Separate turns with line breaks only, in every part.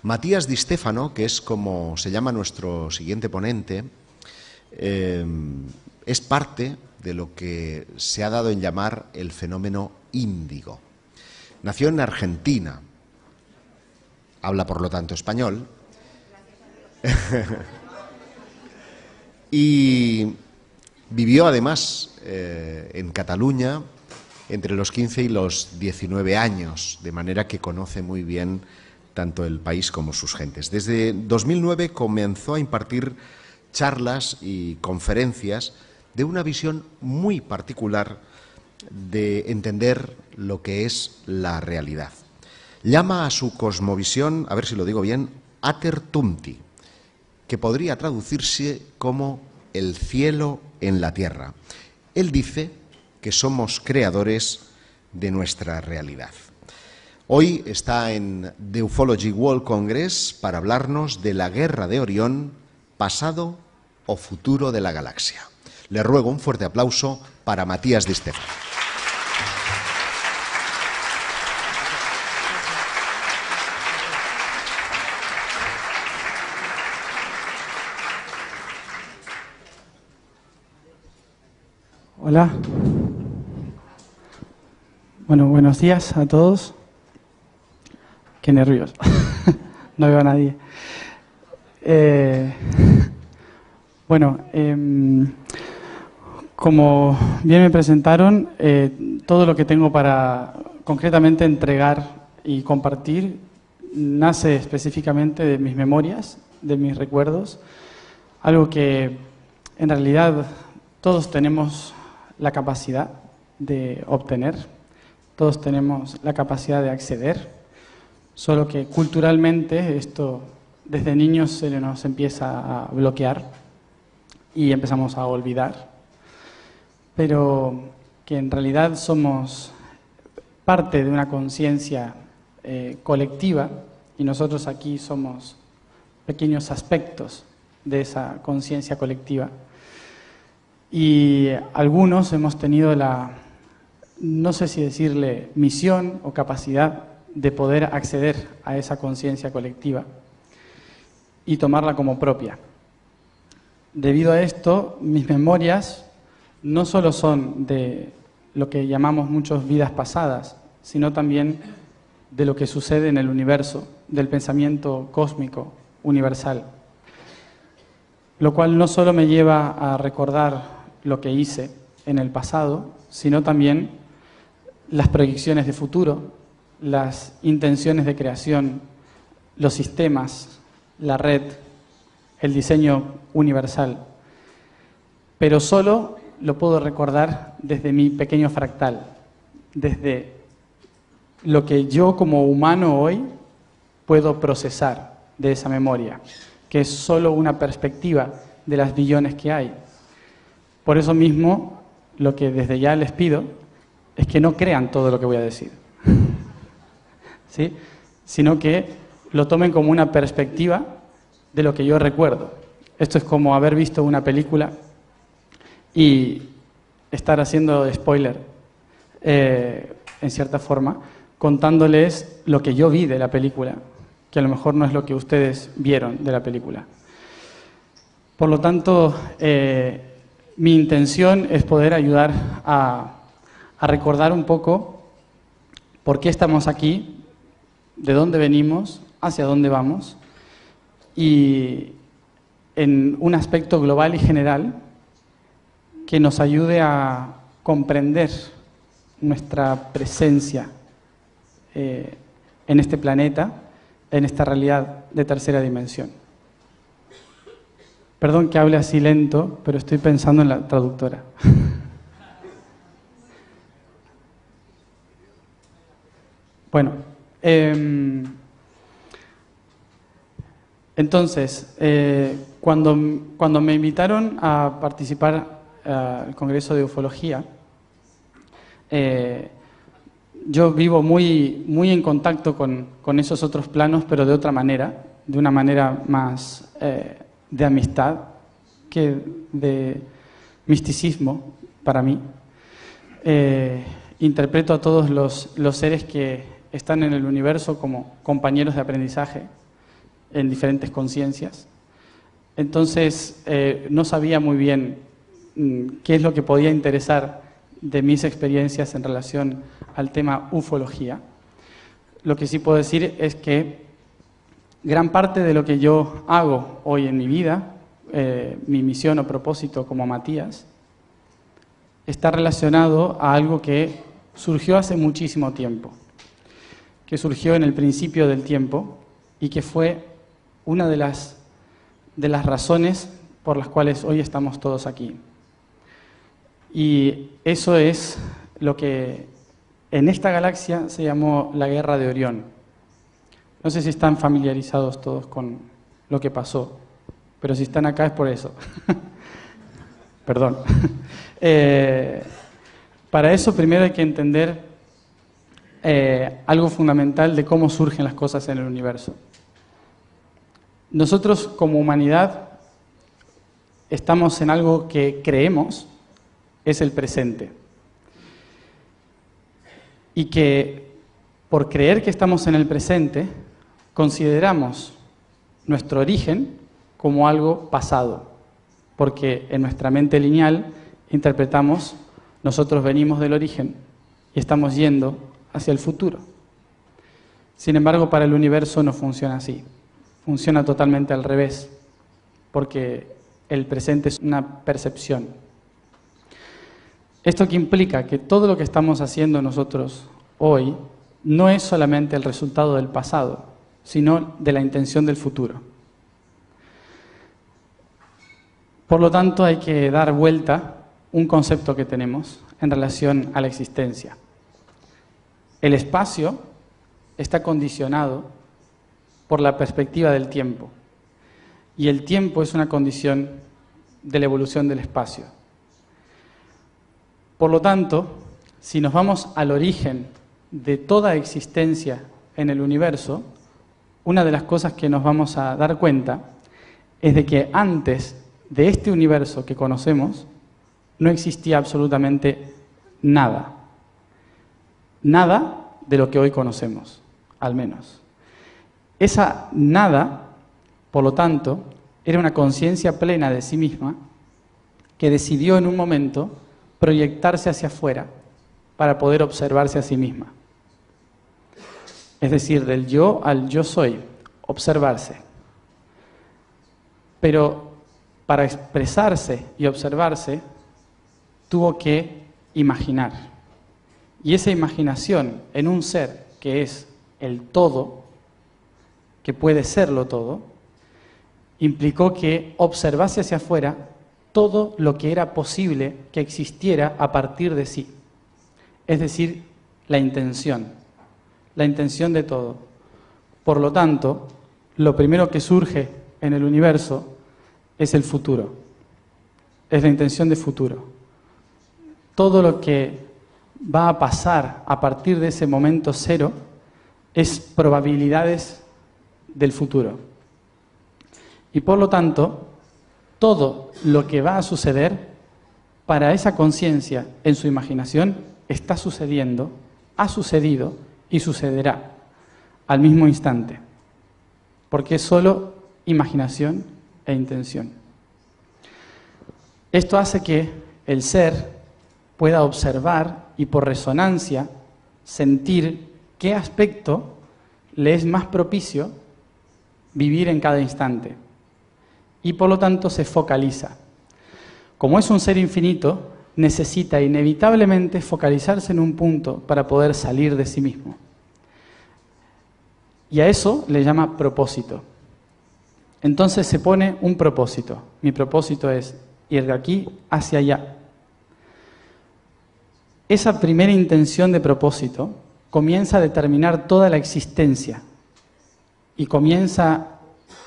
Matías Di Stefano, que es como se llama nuestro siguiente ponente, es parte de lo que se ha dado en llamar el fenómeno índigo. Nació en Argentina, habla por lo tanto español, y vivió además en Cataluña entre los 15 y los 19 años, de manera que conoce muy bien tanto el país como sus gentes. Desde 2009 comenzó a impartir charlas y conferencias de una visión muy particular de entender lo que es la realidad. Llama a su cosmovisión, a ver si lo digo bien, Ater Tuumti, que podría traducirse como el cielo en la tierra. Él dice que somos creadores de nuestra realidad. Hoy está en The Ufology World Congress para hablarnos de la Guerra de Orión, pasado o futuro de la galaxia. Le ruego un fuerte aplauso para Matías Di Stefano.
Hola. Bueno, buenos días a todos. Qué nervios. No veo a nadie. Bueno, como bien me presentaron, todo lo que tengo para concretamente entregar y compartir nace específicamente de mis memorias, de mis recuerdos, algo que en realidad todos tenemos la capacidad de obtener, todos tenemos la capacidad de acceder, solo que culturalmente esto desde niños se nos empieza a bloquear y empezamos a olvidar, pero que en realidad somos parte de una conciencia colectiva y nosotros aquí somos pequeños aspectos de esa conciencia colectiva. Y algunos hemos tenido la, no sé si decirle misión o capacidad de poder acceder a esa conciencia colectiva y tomarla como propia. Debido a esto, mis memorias no solo son de lo que llamamos muchos vidas pasadas, sino también de lo que sucede en el universo, del pensamiento cósmico universal, lo cual no solo me lleva a recordar lo que hice en el pasado, sino también las proyecciones de futuro, las intenciones de creación, los sistemas, la red, el diseño universal. Pero solo lo puedo recordar desde mi pequeño fractal, desde lo que yo como humano hoy puedo procesar de esa memoria, que es solo una perspectiva de las billones que hay. Por eso mismo, lo que desde ya les pido es que no crean todo lo que voy a decir, ¿sí? Sino que lo tomen como una perspectiva de lo que yo recuerdo. Esto es como haber visto una película y estar haciendo spoiler, en cierta forma, contándoles lo que yo vi de la película, que a lo mejor no es lo que ustedes vieron de la película. Por lo tanto, mi intención es poder ayudar a recordar un poco por qué estamos aquí, de dónde venimos, hacia dónde vamos, y en un aspecto global y general que nos ayude a comprender nuestra presencia en este planeta, en esta realidad de tercera dimensión. Perdón que hable así lento, pero estoy pensando en la traductora. Bueno, entonces, cuando me invitaron a participar al Congreso de Ufología, yo vivo muy en contacto con esos otros planos, pero de otra manera, de una manera más de amistad que de misticismo para mí. Interpreto a todos los seres que están en el universo como compañeros de aprendizaje en diferentes conciencias. Entonces, no sabía muy bien qué es lo que podía interesar de mis experiencias en relación al tema ufología. Lo que sí puedo decir es que gran parte de lo que yo hago hoy en mi vida, mi misión o propósito como Matías, está relacionado a algo que surgió hace muchísimo tiempo, que surgió en el principio del tiempo y que fue una de las razones por las cuales hoy estamos todos aquí. Y eso es lo que en esta galaxia se llamó la Guerra de Orión. No sé si están familiarizados todos con lo que pasó, pero si están acá es por eso. Perdón. Para eso primero hay que entender algo fundamental de cómo surgen las cosas en el universo. Nosotros como humanidad estamos en algo que creemos es el presente. Y que por creer que estamos en el presente, consideramos nuestro origen como algo pasado. Porque en nuestra mente lineal interpretamos, nosotros venimos del origen y estamos yendo hacia el futuro. Sin embargo, para el universo no funciona así. Funciona totalmente al revés, porque el presente es una percepción. Esto que implica que todo lo que estamos haciendo nosotros hoy no es solamente el resultado del pasado, sino de la intención del futuro. Por lo tanto, hay que dar vuelta un concepto que tenemos en relación a la existencia. El espacio está condicionado por la perspectiva del tiempo, y el tiempo es una condición de la evolución del espacio. Por lo tanto, si nos vamos al origen de toda existencia en el universo, una de las cosas que nos vamos a dar cuenta es de que antes de este universo que conocemos no existía absolutamente nada. Nada de lo que hoy conocemos, al menos. Esa nada, por lo tanto, era una conciencia plena de sí misma que decidió en un momento proyectarse hacia afuera para poder observarse a sí misma. Es decir, del yo al yo soy, observarse. Pero para expresarse y observarse, tuvo que imaginar. Y esa imaginación en un ser que es el todo, que puede serlo todo, implicó que observase hacia afuera todo lo que era posible que existiera a partir de sí. Es decir, la intención de todo. Por lo tanto, lo primero que surge en el universo es el futuro, es la intención de futuro. Todo lo que va a pasar a partir de ese momento cero es probabilidades del futuro. Y por lo tanto, todo lo que va a suceder para esa conciencia en su imaginación está sucediendo, ha sucedido y sucederá al mismo instante, porque es solo imaginación e intención. Esto hace que el ser pueda observar y por resonancia sentir qué aspecto le es más propicio vivir en cada instante y por lo tanto se focaliza. Como es un ser infinito, necesita inevitablemente focalizarse en un punto para poder salir de sí mismo. Y a eso le llama propósito. Entonces se pone un propósito. Mi propósito es ir de aquí hacia allá. Esa primera intención de propósito comienza a determinar toda la existencia y comienza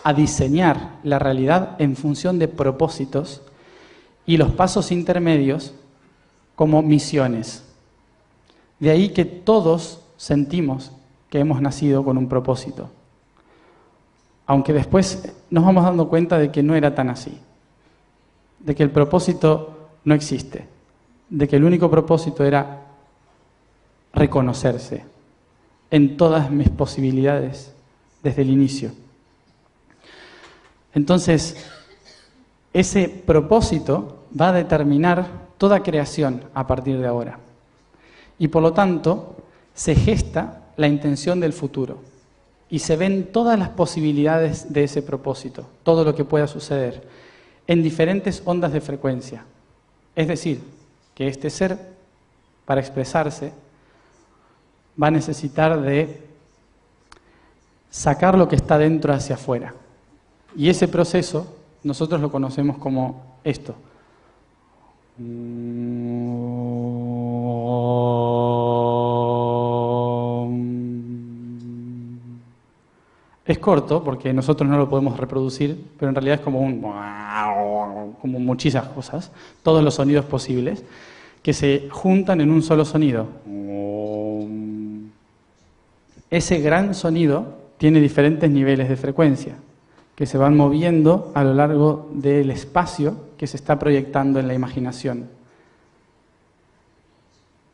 a diseñar la realidad en función de propósitos y los pasos intermedios como misiones. De ahí que todos sentimos que hemos nacido con un propósito. Aunque después nos vamos dando cuenta de que no era tan así, de que el propósito no existe, de que el único propósito era reconocerse en todas mis posibilidades desde el inicio. Entonces, ese propósito va a determinar toda creación a partir de ahora. Y por lo tanto, se gesta la intención del futuro. Y se ven todas las posibilidades de ese propósito, todo lo que pueda suceder, en diferentes ondas de frecuencia. Es decir, que este ser, para expresarse, va a necesitar de sacar lo que está dentro hacia afuera. Y ese proceso nosotros lo conocemos como esto. Es corto porque nosotros no lo podemos reproducir, pero en realidad es como muchísimas cosas, todos los sonidos posibles, que se juntan en un solo sonido. Ese gran sonido tiene diferentes niveles de frecuencia que se van moviendo a lo largo del espacio que se está proyectando en la imaginación.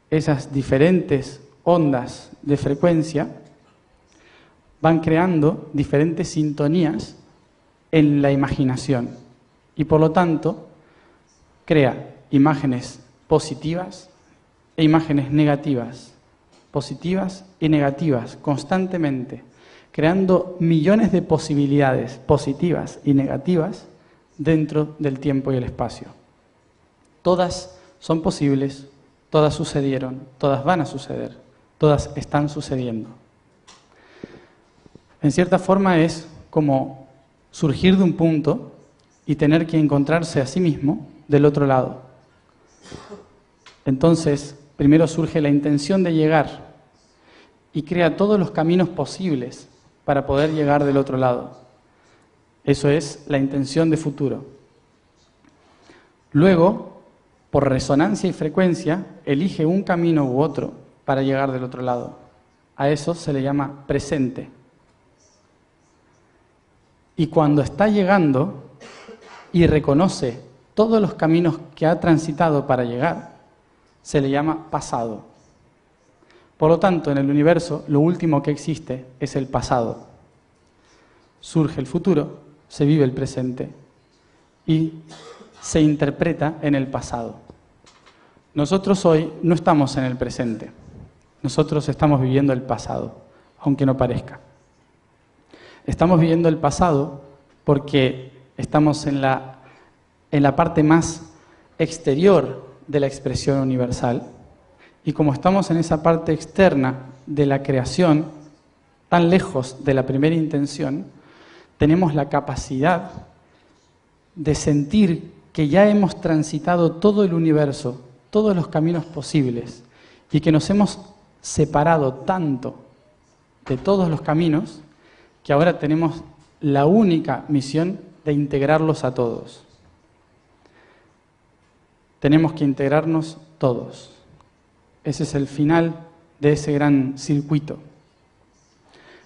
Esas diferentes ondas de frecuencia van creando diferentes sintonías en la imaginación y por lo tanto crea imágenes positivas e imágenes negativas, positivas y negativas constantemente, creando millones de posibilidades positivas y negativas dentro del tiempo y el espacio. Todas son posibles, todas sucedieron, todas van a suceder, todas están sucediendo. En cierta forma es como surgir de un punto y tener que encontrarse a sí mismo del otro lado. Entonces, primero surge la intención de llegar y crea todos los caminos posibles para poder llegar del otro lado. Eso es la intención de futuro. Luego, por resonancia y frecuencia, elige un camino u otro para llegar del otro lado. A eso se le llama presente. Y cuando está llegando y reconoce todos los caminos que ha transitado para llegar, se le llama pasado. Por lo tanto, en el universo, lo último que existe es el pasado. Surge el futuro, se vive el presente y se interpreta en el pasado. Nosotros hoy no estamos en el presente, nosotros estamos viviendo el pasado, aunque no parezca. Estamos viviendo el pasado porque estamos en la parte más exterior de la expresión universal y como estamos en esa parte externa de la creación, tan lejos de la primera intención, tenemos la capacidad de sentir que ya hemos transitado todo el universo, todos los caminos posibles y que nos hemos separado tanto de todos los caminos que ahora tenemos la única misión de integrarlos a todos. Tenemos que integrarnos todos. Ese es el final de ese gran circuito.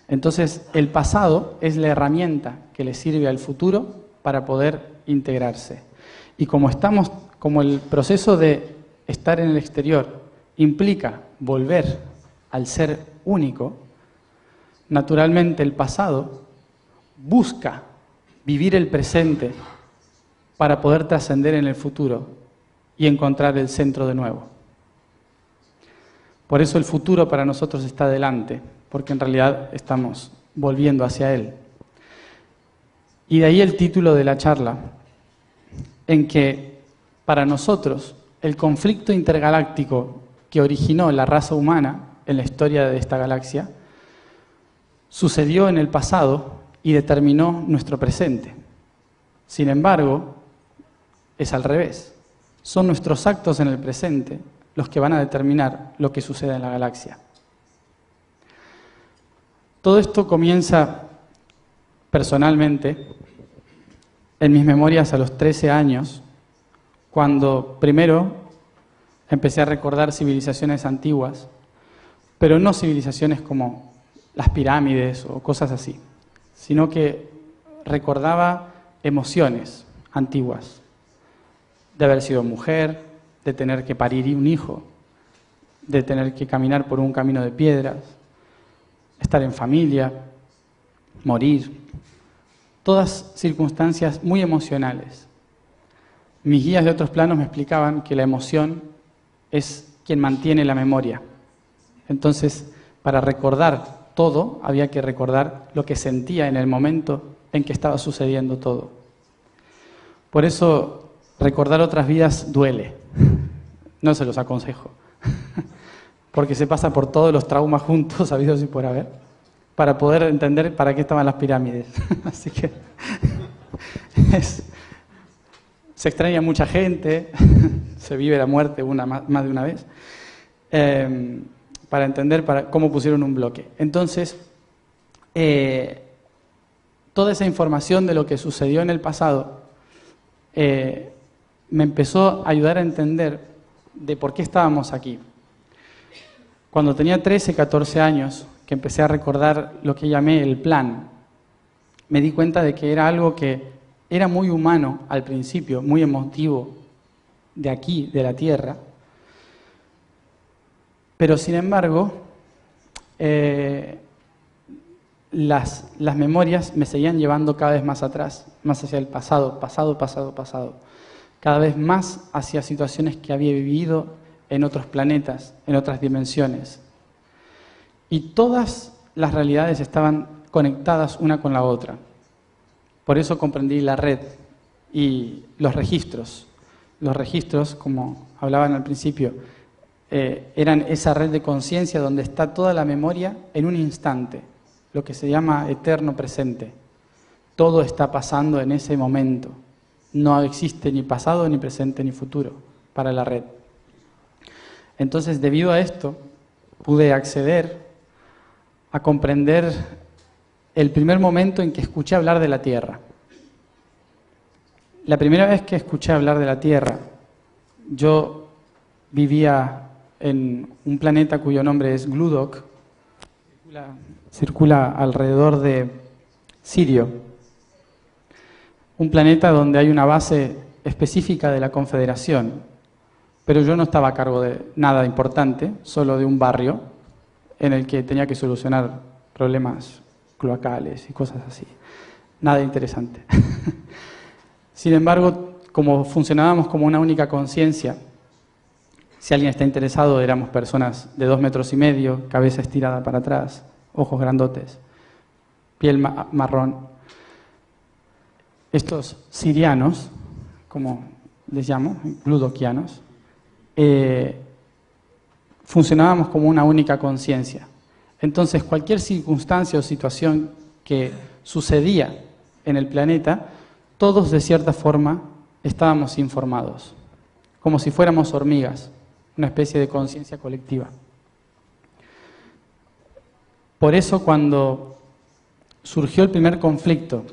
Entonces, el pasado es la herramienta que le sirve al futuro para poder integrarse. Y como el proceso de estar en el exterior implica volver al ser único, naturalmente el pasado busca vivir el presente para poder trascender en el futuro y encontrar el centro de nuevo. Por eso el futuro para nosotros está delante, porque en realidad estamos volviendo hacia él. Y de ahí el título de la charla, en que para nosotros el conflicto intergaláctico que originó la raza humana en la historia de esta galaxia sucedió en el pasado y determinó nuestro presente. Sin embargo, es al revés. Son nuestros actos en el presente los que van a determinar lo que sucede en la galaxia. Todo esto comienza personalmente en mis memorias a los 13 años, cuando primero empecé a recordar civilizaciones antiguas, pero no civilizaciones como las pirámides o cosas así, sino que recordaba emociones antiguas, de haber sido mujer, de tener que parir un hijo, de tener que caminar por un camino de piedras, estar en familia, morir, todas circunstancias muy emocionales. Mis guías de otros planos me explicaban que la emoción es quien mantiene la memoria. Entonces, para recordar todo, había que recordar lo que sentía en el momento en que estaba sucediendo todo. Por eso, recordar otras vidas duele. No se los aconsejo. Porque se pasa por todos los traumas juntos, habidos y por haber, para poder entender para qué estaban las pirámides. Así que se extraña mucha gente, se vive la muerte más de una vez, para entender cómo pusieron un bloque. Entonces, toda esa información de lo que sucedió en el pasado me empezó a ayudar a entender de por qué estábamos aquí. Cuando tenía 13, 14 años, que empecé a recordar lo que llamé el plan, me di cuenta de que era algo que era muy humano al principio, muy emotivo, de aquí, de la Tierra, pero sin embargo, las memorias me seguían llevando cada vez más atrás, más hacia el pasado, cada vez más hacia situaciones que había vivido en otros planetas, en otras dimensiones. Y todas las realidades estaban conectadas una con la otra. Por eso comprendí la red y los registros. Los registros, como hablaban al principio, eran esa red de conciencia donde está toda la memoria en un instante, lo que se llama eterno presente. Todo está pasando en ese momento. No existe ni pasado, ni presente, ni futuro para la red. Entonces, debido a esto, pude acceder a comprender el primer momento en que escuché hablar de la Tierra. La primera vez que escuché hablar de la Tierra, yo vivía en un planeta cuyo nombre es Gludok, circula alrededor de Sirio, un planeta donde hay una base específica de la Confederación. Pero yo no estaba a cargo de nada importante, solo de un barrio en el que tenía que solucionar problemas cloacales y cosas así. Nada interesante. Sin embargo, como funcionábamos como una única conciencia, si alguien está interesado, éramos personas de 2,5 metros, cabeza estirada para atrás, ojos grandotes, piel marrón. Estos sirianos, como les llamo, gludokianos, funcionábamos como una única conciencia. Entonces, cualquier circunstancia o situación que sucedía en el planeta, todos de cierta forma estábamos informados, como si fuéramos hormigas, una especie de conciencia colectiva. Por eso, cuando surgió el primer conflicto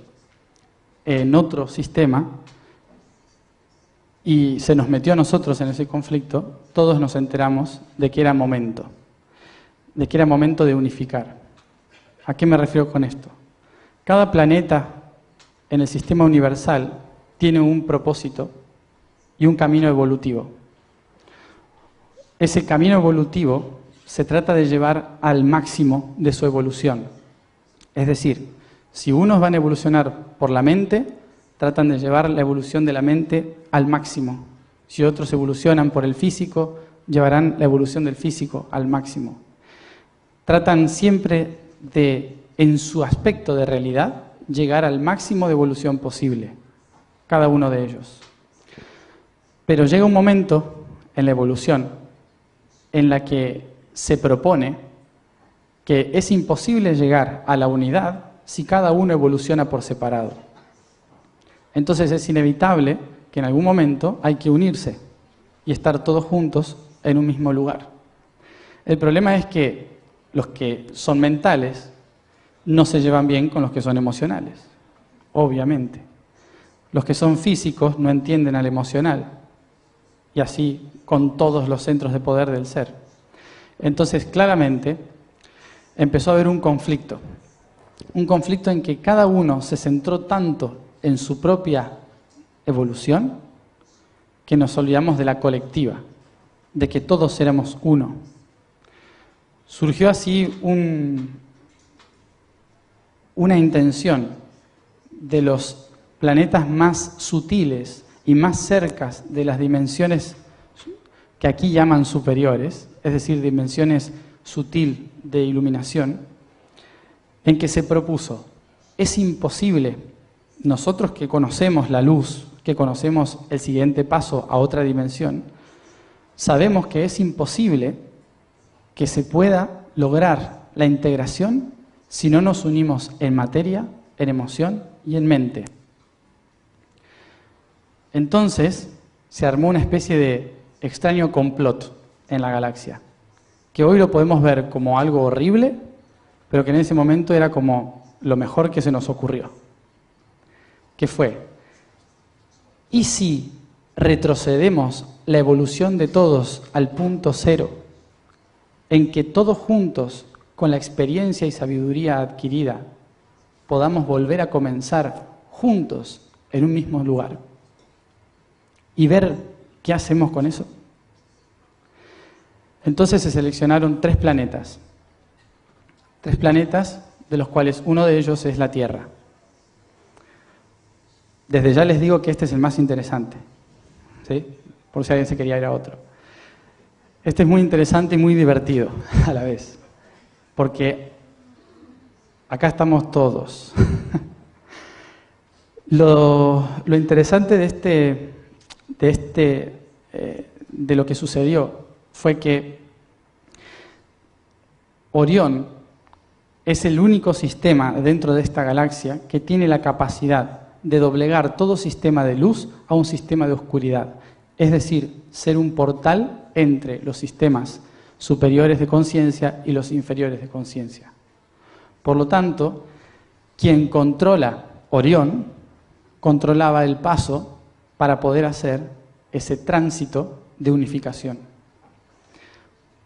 en otro sistema, y se nos metió a nosotros en ese conflicto, todos nos enteramos de que era momento de unificar. ¿A qué me refiero con esto? Cada planeta en el sistema universal tiene un propósito y un camino evolutivo. Ese camino evolutivo se trata de llevar al máximo de su evolución. Es decir, si unos van a evolucionar por la mente, tratan de llevar la evolución de la mente al máximo. Si otros evolucionan por el físico, llevarán la evolución del físico al máximo. Tratan siempre de, en su aspecto de realidad, llegar al máximo de evolución posible, cada uno de ellos. Pero llega un momento en la evolución en la que se propone que es imposible llegar a la unidad si cada uno evoluciona por separado. Entonces es inevitable que en algún momento hay que unirse y estar todos juntos en un mismo lugar. El problema es que los que son mentales no se llevan bien con los que son emocionales, obviamente. Los que son físicos no entienden al emocional, y así con todos los centros de poder del ser. Entonces, claramente, empezó a haber un conflicto en que cada uno se centró tanto en su propia evolución que nos olvidamos de la colectiva, de que todos éramos uno. Surgió así una intención de los planetas más sutiles y más cercas de las dimensiones que aquí llaman superiores, es decir, dimensiones sutil de iluminación, en que se propuso, es imposible, nosotros que conocemos la luz, que conocemos el siguiente paso a otra dimensión, sabemos que es imposible que se pueda lograr la integración si no nos unimos en materia, en emoción y en mente. Entonces se armó una especie de extraño complot en la galaxia, que hoy lo podemos ver como algo horrible, pero que en ese momento era como lo mejor que se nos ocurrió. ¿Qué fue? ¿Y si retrocedemos la evolución de todos al punto cero, en que todos juntos, con la experiencia y sabiduría adquirida, podamos volver a comenzar juntos en un mismo lugar y ver qué hacemos con eso? Entonces se seleccionaron 3 planetas. 3 planetas, de los cuales uno de ellos es la Tierra. Desde ya les digo que este es el más interesante, ¿sí? Por si alguien se quería ir a otro. Este es muy interesante y muy divertido a la vez, porque acá estamos todos. Lo interesante de lo que sucedió fue que Orión es el único sistema dentro de esta galaxia que tiene la capacidad de doblegar todo sistema de luz a un sistema de oscuridad. Es decir, ser un portal entre los sistemas superiores de conciencia y los inferiores de conciencia. Por lo tanto, quien controla Orión, controlaba el paso para poder hacer ese tránsito de unificación.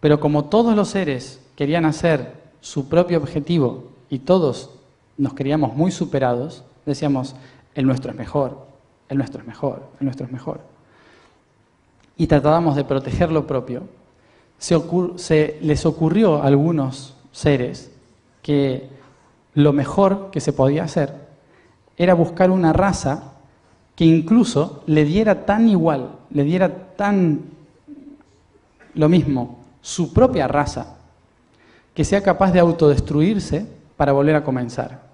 Pero como todos los seres querían hacer su propio objetivo y todos nos creíamos muy superados, decíamos, el nuestro es mejor, el nuestro es mejor, el nuestro es mejor. Y tratábamos de proteger lo propio. Les ocurrió a algunos seres que lo mejor que se podía hacer era buscar una raza que incluso le diera tan igual, le diera tan lo mismo, su propia raza, que sea capaz de autodestruirse para volver a comenzar.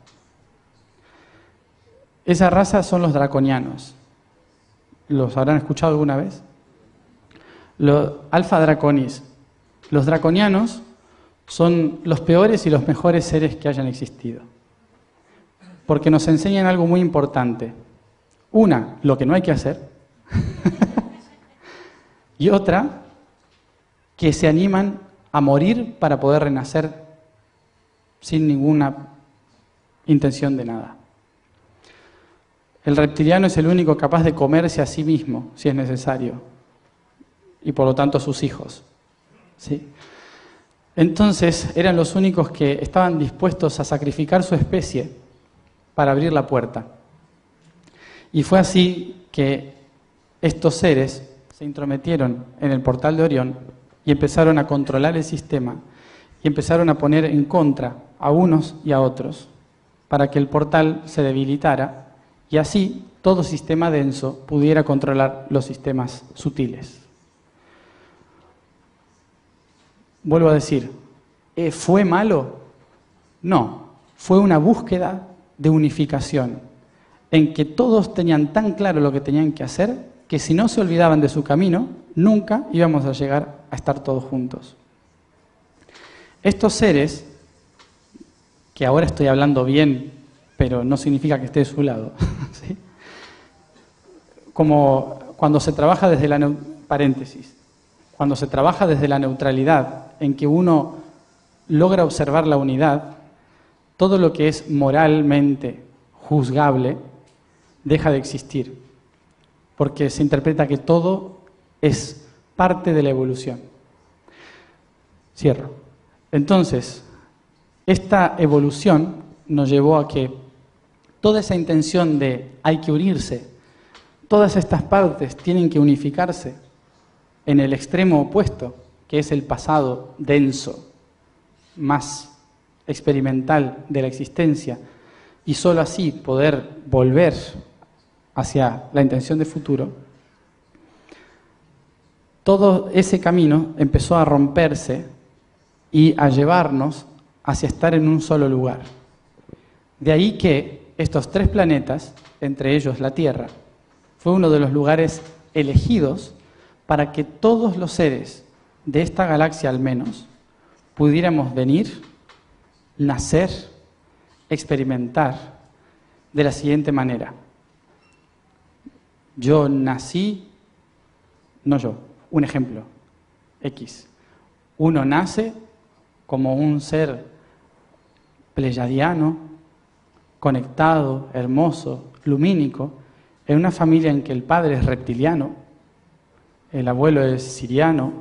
Esa raza son los draconianos. ¿Los habrán escuchado alguna vez? Los Alpha Draconis. Los draconianos son los peores y los mejores seres que hayan existido, porque nos enseñan algo muy importante. Una, lo que no hay que hacer, y otra, que se animan a morir para poder renacer sin ninguna intención de nada. El reptiliano es el único capaz de comerse a sí mismo, si es necesario, y por lo tanto a sus hijos, ¿sí? Entonces eran los únicos que estaban dispuestos a sacrificar su especie para abrir la puerta. Y fue así que estos seres se intrometieron en el portal de Orión y empezaron a controlar el sistema y empezaron a poner en contra a unos y a otros para que el portal se debilitara y así todo sistema denso pudiera controlar los sistemas sutiles. Vuelvo a decir, ¿fue malo? No, fue una búsqueda de unificación, en que todos tenían tan claro lo que tenían que hacer, que si no se olvidaban de su camino, nunca íbamos a llegar a estar todos juntos. Estos seres, que ahora estoy hablando bien, pero no significa que esté de su lado, ¿sí? Como cuando se trabaja desde la paréntesis, cuando se trabaja desde la neutralidad, en que uno logra observar la unidad, todo lo que es moralmente juzgable deja de existir, porque se interpreta que todo es parte de la evolución. Cierro. Entonces, esta evolución nos llevó a que toda esa intención de hay que unirse, todas estas partes tienen que unificarse en el extremo opuesto, que es el pasado denso, más experimental de la existencia, y solo así poder volver hacia la intención de futuro, todo ese camino empezó a romperse y a llevarnos hacia estar en un solo lugar. De ahí que estos 3 planetas, entre ellos la Tierra, fue uno de los lugares elegidos para que todos los seres de esta galaxia al menos pudiéramos venir, nacer, experimentar de la siguiente manera. Yo nací, no yo, un ejemplo, X. Uno nace como un ser pleyadiano, conectado, hermoso, lumínico, en una familia en que el padre es reptiliano, el abuelo es siriano,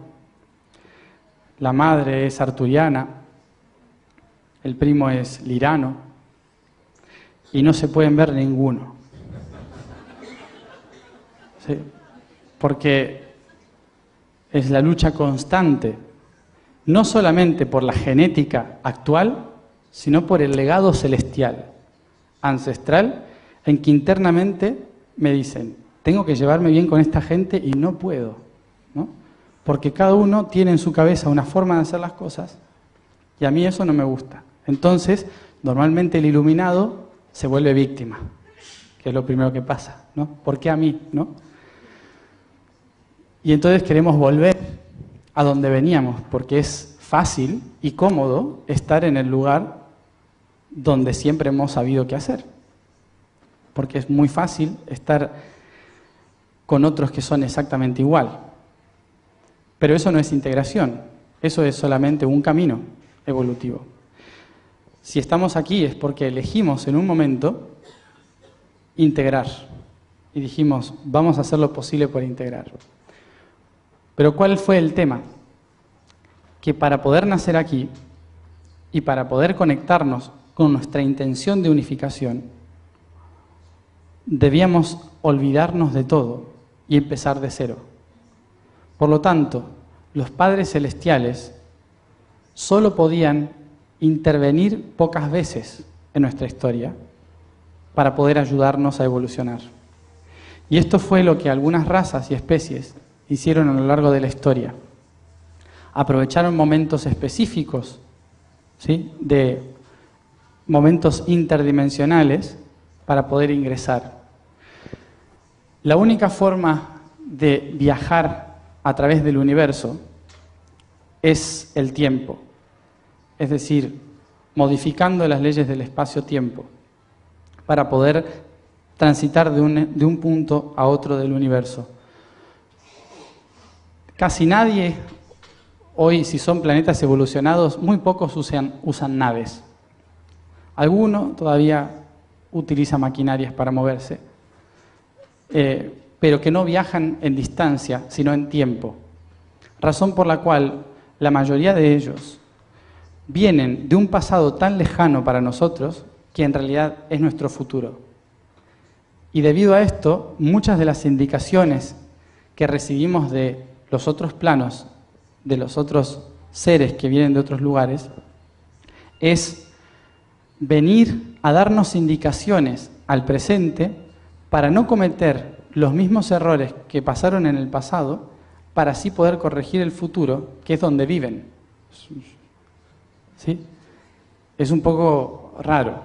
la madre es arturiana, el primo es lirano, y no se pueden ver ninguno. ¿Sí? Porque es la lucha constante, no solamente por la genética actual, sino por el legado celestial, ancestral, en que internamente me dicen, tengo que llevarme bien con esta gente y no puedo, ¿no? Porque cada uno tiene en su cabeza una forma de hacer las cosas y a mí eso no me gusta. Entonces, normalmente el iluminado se vuelve víctima, que es lo primero que pasa, ¿no? ¿Por qué a mí, no? Y entonces queremos volver a donde veníamos, porque es fácil y cómodo estar en el lugar donde siempre hemos sabido qué hacer. Porque es muy fácil estar con otros que son exactamente igual. Pero eso no es integración, eso es solamente un camino evolutivo. Si estamos aquí es porque elegimos en un momento integrar y dijimos, vamos a hacer lo posible por integrar. Pero ¿cuál fue el tema? Que para poder nacer aquí y para poder conectarnos con nuestra intención de unificación, debíamos olvidarnos de todo y empezar de cero. Por lo tanto, los padres celestiales solo podían intervenir pocas veces en nuestra historia para poder ayudarnos a evolucionar. Y esto fue lo que algunas razas y especies hicieron a lo largo de la historia. Aprovecharon momentos específicos, ¿sí?, de momentos interdimensionales para poder ingresar. La única forma de viajar a través del universo es el tiempo, es decir, modificando las leyes del espacio-tiempo para poder transitar de un punto a otro del universo. Casi nadie hoy, si son planetas evolucionados, muy pocos usan naves. Alguno todavía utiliza maquinarias para moverse, pero que no viajan en distancia, sino en tiempo. Razón por la cual la mayoría de ellos vienen de un pasado tan lejano para nosotros que en realidad es nuestro futuro. Y debido a esto, muchas de las indicaciones que recibimos de los otros planos, de los otros seres que vienen de otros lugares, es venir a darnos indicaciones al presente para no cometer los mismos errores que pasaron en el pasado, para así poder corregir el futuro, que es donde viven. ¿Sí? Es un poco raro.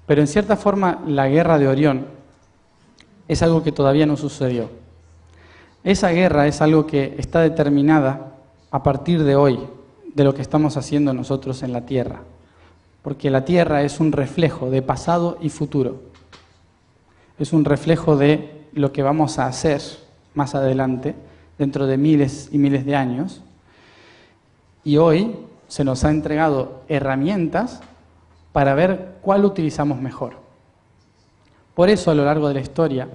Pero en cierta forma la guerra de Orión es algo que todavía no sucedió. Esa guerra es algo que está determinada a partir de hoy, de lo que estamos haciendo nosotros en la Tierra. Porque la Tierra es un reflejo de pasado y futuro. Es un reflejo de lo que vamos a hacer más adelante, dentro de miles y miles de años. Y hoy se nos ha entregado herramientas para ver cuál utilizamos mejor. Por eso, a lo largo de la historia,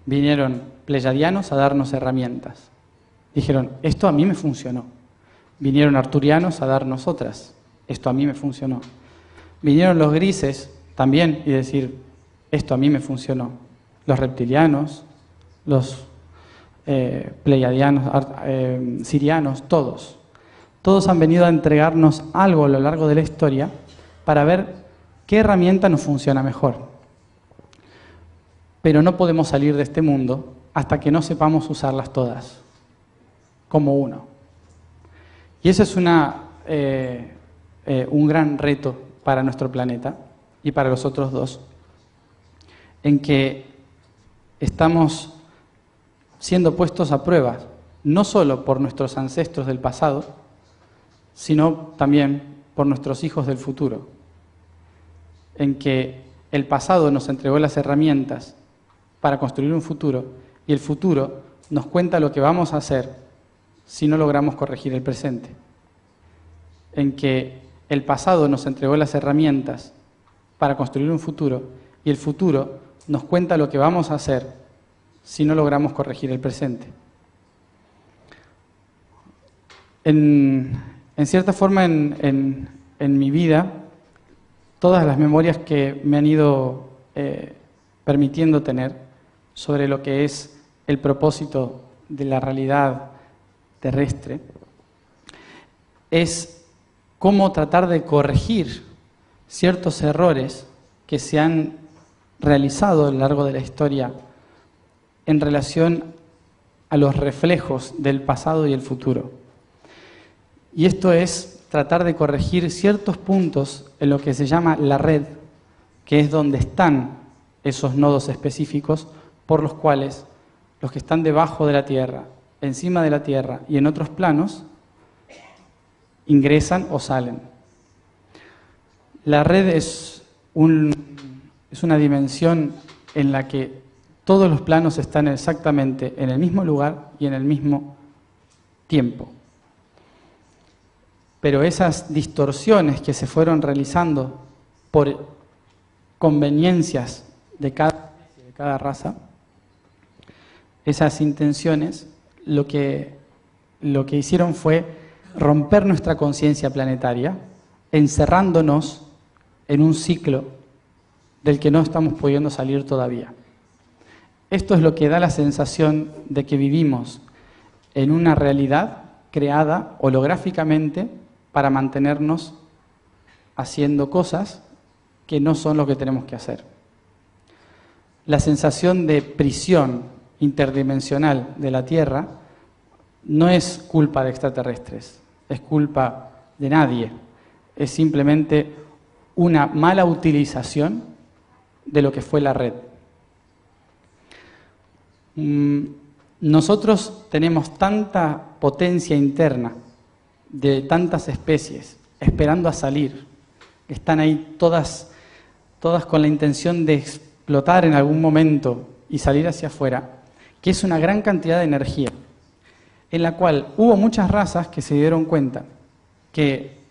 vinieron pleyadianos a darnos herramientas. Dijeron, esto a mí me funcionó. Vinieron arturianos a darnos otras. Esto a mí me funcionó. Vinieron los grises también y decir, esto a mí me funcionó. Los reptilianos, los pleiadianos, sirianos, todos. Todos han venido a entregarnos algo a lo largo de la historia para ver qué herramienta nos funciona mejor. Pero no podemos salir de este mundo hasta que no sepamos usarlas todas, como uno. Y eso es un gran reto para nuestro planeta y para los otros dos, en que estamos siendo puestos a prueba, no solo por nuestros ancestros del pasado, sino también por nuestros hijos del futuro, en que el pasado nos entregó las herramientas para construir un futuro y el futuro nos cuenta lo que vamos a hacer si no logramos corregir el presente, en que el pasado nos entregó las herramientas para construir un futuro y el futuro nos cuenta lo que vamos a hacer si no logramos corregir el presente. En cierta forma, en mi vida, todas las memorias que me han ido permitiendo tener sobre lo que es el propósito de la realidad terrestre, es cómo tratar de corregir ciertos errores que se han realizado a lo largo de la historia en relación a los reflejos del pasado y el futuro. Y esto es tratar de corregir ciertos puntos en lo que se llama la red, que es donde están esos nodos específicos por los cuales los que están debajo de la Tierra, encima de la Tierra y en otros planos, ingresan o salen. La red es una dimensión en la que todos los planos están exactamente en el mismo lugar y en el mismo tiempo. Pero esas distorsiones que se fueron realizando por conveniencias de cada raza, esas intenciones, lo que hicieron fue romper nuestra conciencia planetaria, encerrándonos en un ciclo del que no estamos pudiendo salir todavía. Esto es lo que da la sensación de que vivimos en una realidad creada holográficamente para mantenernos haciendo cosas que no son lo que tenemos que hacer. La sensación de prisión interdimensional de la Tierra no es culpa de extraterrestres, es culpa de nadie. Es simplemente una mala utilización de lo que fue la red. Nosotros tenemos tanta potencia interna de tantas especies esperando a salir, que están ahí todas con la intención de explotar en algún momento y salir hacia afuera, que es una gran cantidad de energía, en la cual hubo muchas razas que se dieron cuenta que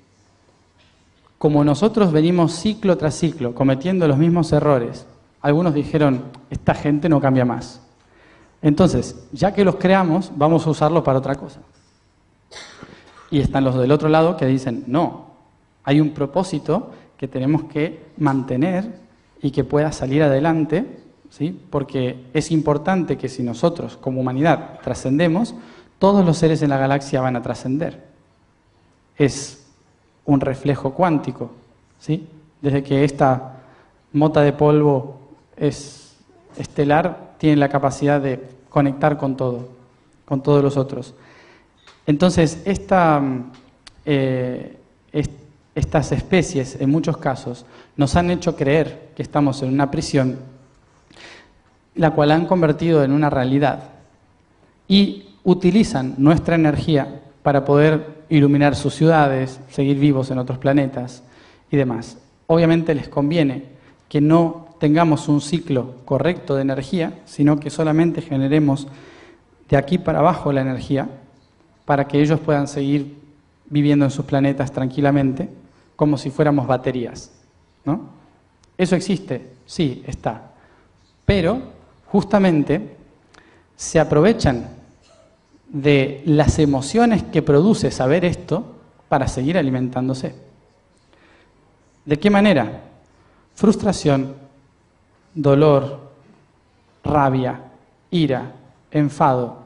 como nosotros venimos ciclo tras ciclo cometiendo los mismos errores, algunos dijeron, esta gente no cambia más. Entonces, ya que los creamos, vamos a usarlos para otra cosa. Y están los del otro lado que dicen, no, hay un propósito que tenemos que mantener y que pueda salir adelante, ¿sí? Porque es importante que si nosotros, como humanidad, trascendemos, todos los seres en la galaxia van a trascender. Es un reflejo cuántico, ¿sí? Desde que esta mota de polvo es estelar, tiene la capacidad de conectar con todo, con todos los otros. Entonces, estas especies, en muchos casos, nos han hecho creer que estamos en una prisión, la cual han convertido en una realidad, y utilizan nuestra energía para poder iluminar sus ciudades, seguir vivos en otros planetas y demás. Obviamente les conviene que no tengamos un ciclo correcto de energía, sino que solamente generemos de aquí para abajo la energía para que ellos puedan seguir viviendo en sus planetas tranquilamente, como si fuéramos baterías, ¿no? ¿Eso existe? Sí, está. Pero, justamente, se aprovechan de las emociones que produce saber esto para seguir alimentándose. ¿De qué manera? Frustración, dolor, rabia, ira, enfado.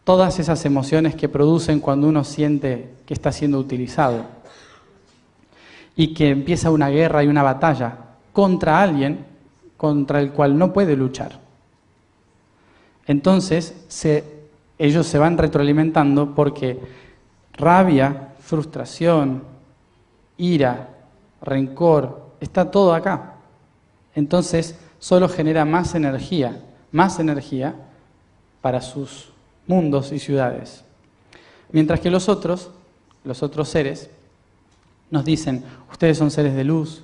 Todas esas emociones que producen cuando uno siente que está siendo utilizado. y que empieza una guerra y una batalla contra alguien contra el cual no puede luchar. Entonces ellos se van retroalimentando porque rabia, frustración, ira, rencor, está todo acá. Entonces solo genera más energía para sus mundos y ciudades. Mientras que los otros seres, nos dicen, ustedes son seres de luz,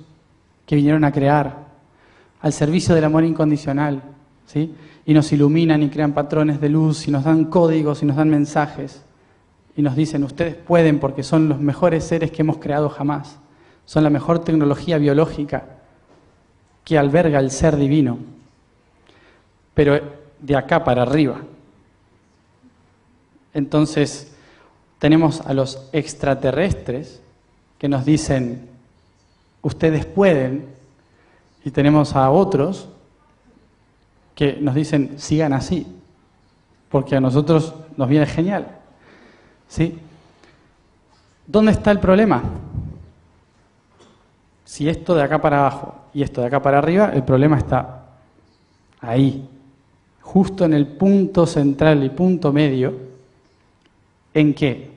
que vinieron a crear, al servicio del amor incondicional, ¿sí? Y nos iluminan y crean patrones de luz, y nos dan códigos, y nos dan mensajes, y nos dicen, ustedes pueden porque son los mejores seres que hemos creado jamás, son la mejor tecnología biológica que alberga el ser divino, pero de acá para arriba. Entonces, tenemos a los extraterrestres que nos dicen, ustedes pueden, y tenemos a otros que nos dicen, sigan así, porque a nosotros nos viene genial. ¿Sí? ¿Dónde está el problema? Si esto de acá para abajo y esto de acá para arriba, el problema está ahí, justo en el punto central y punto medio, en que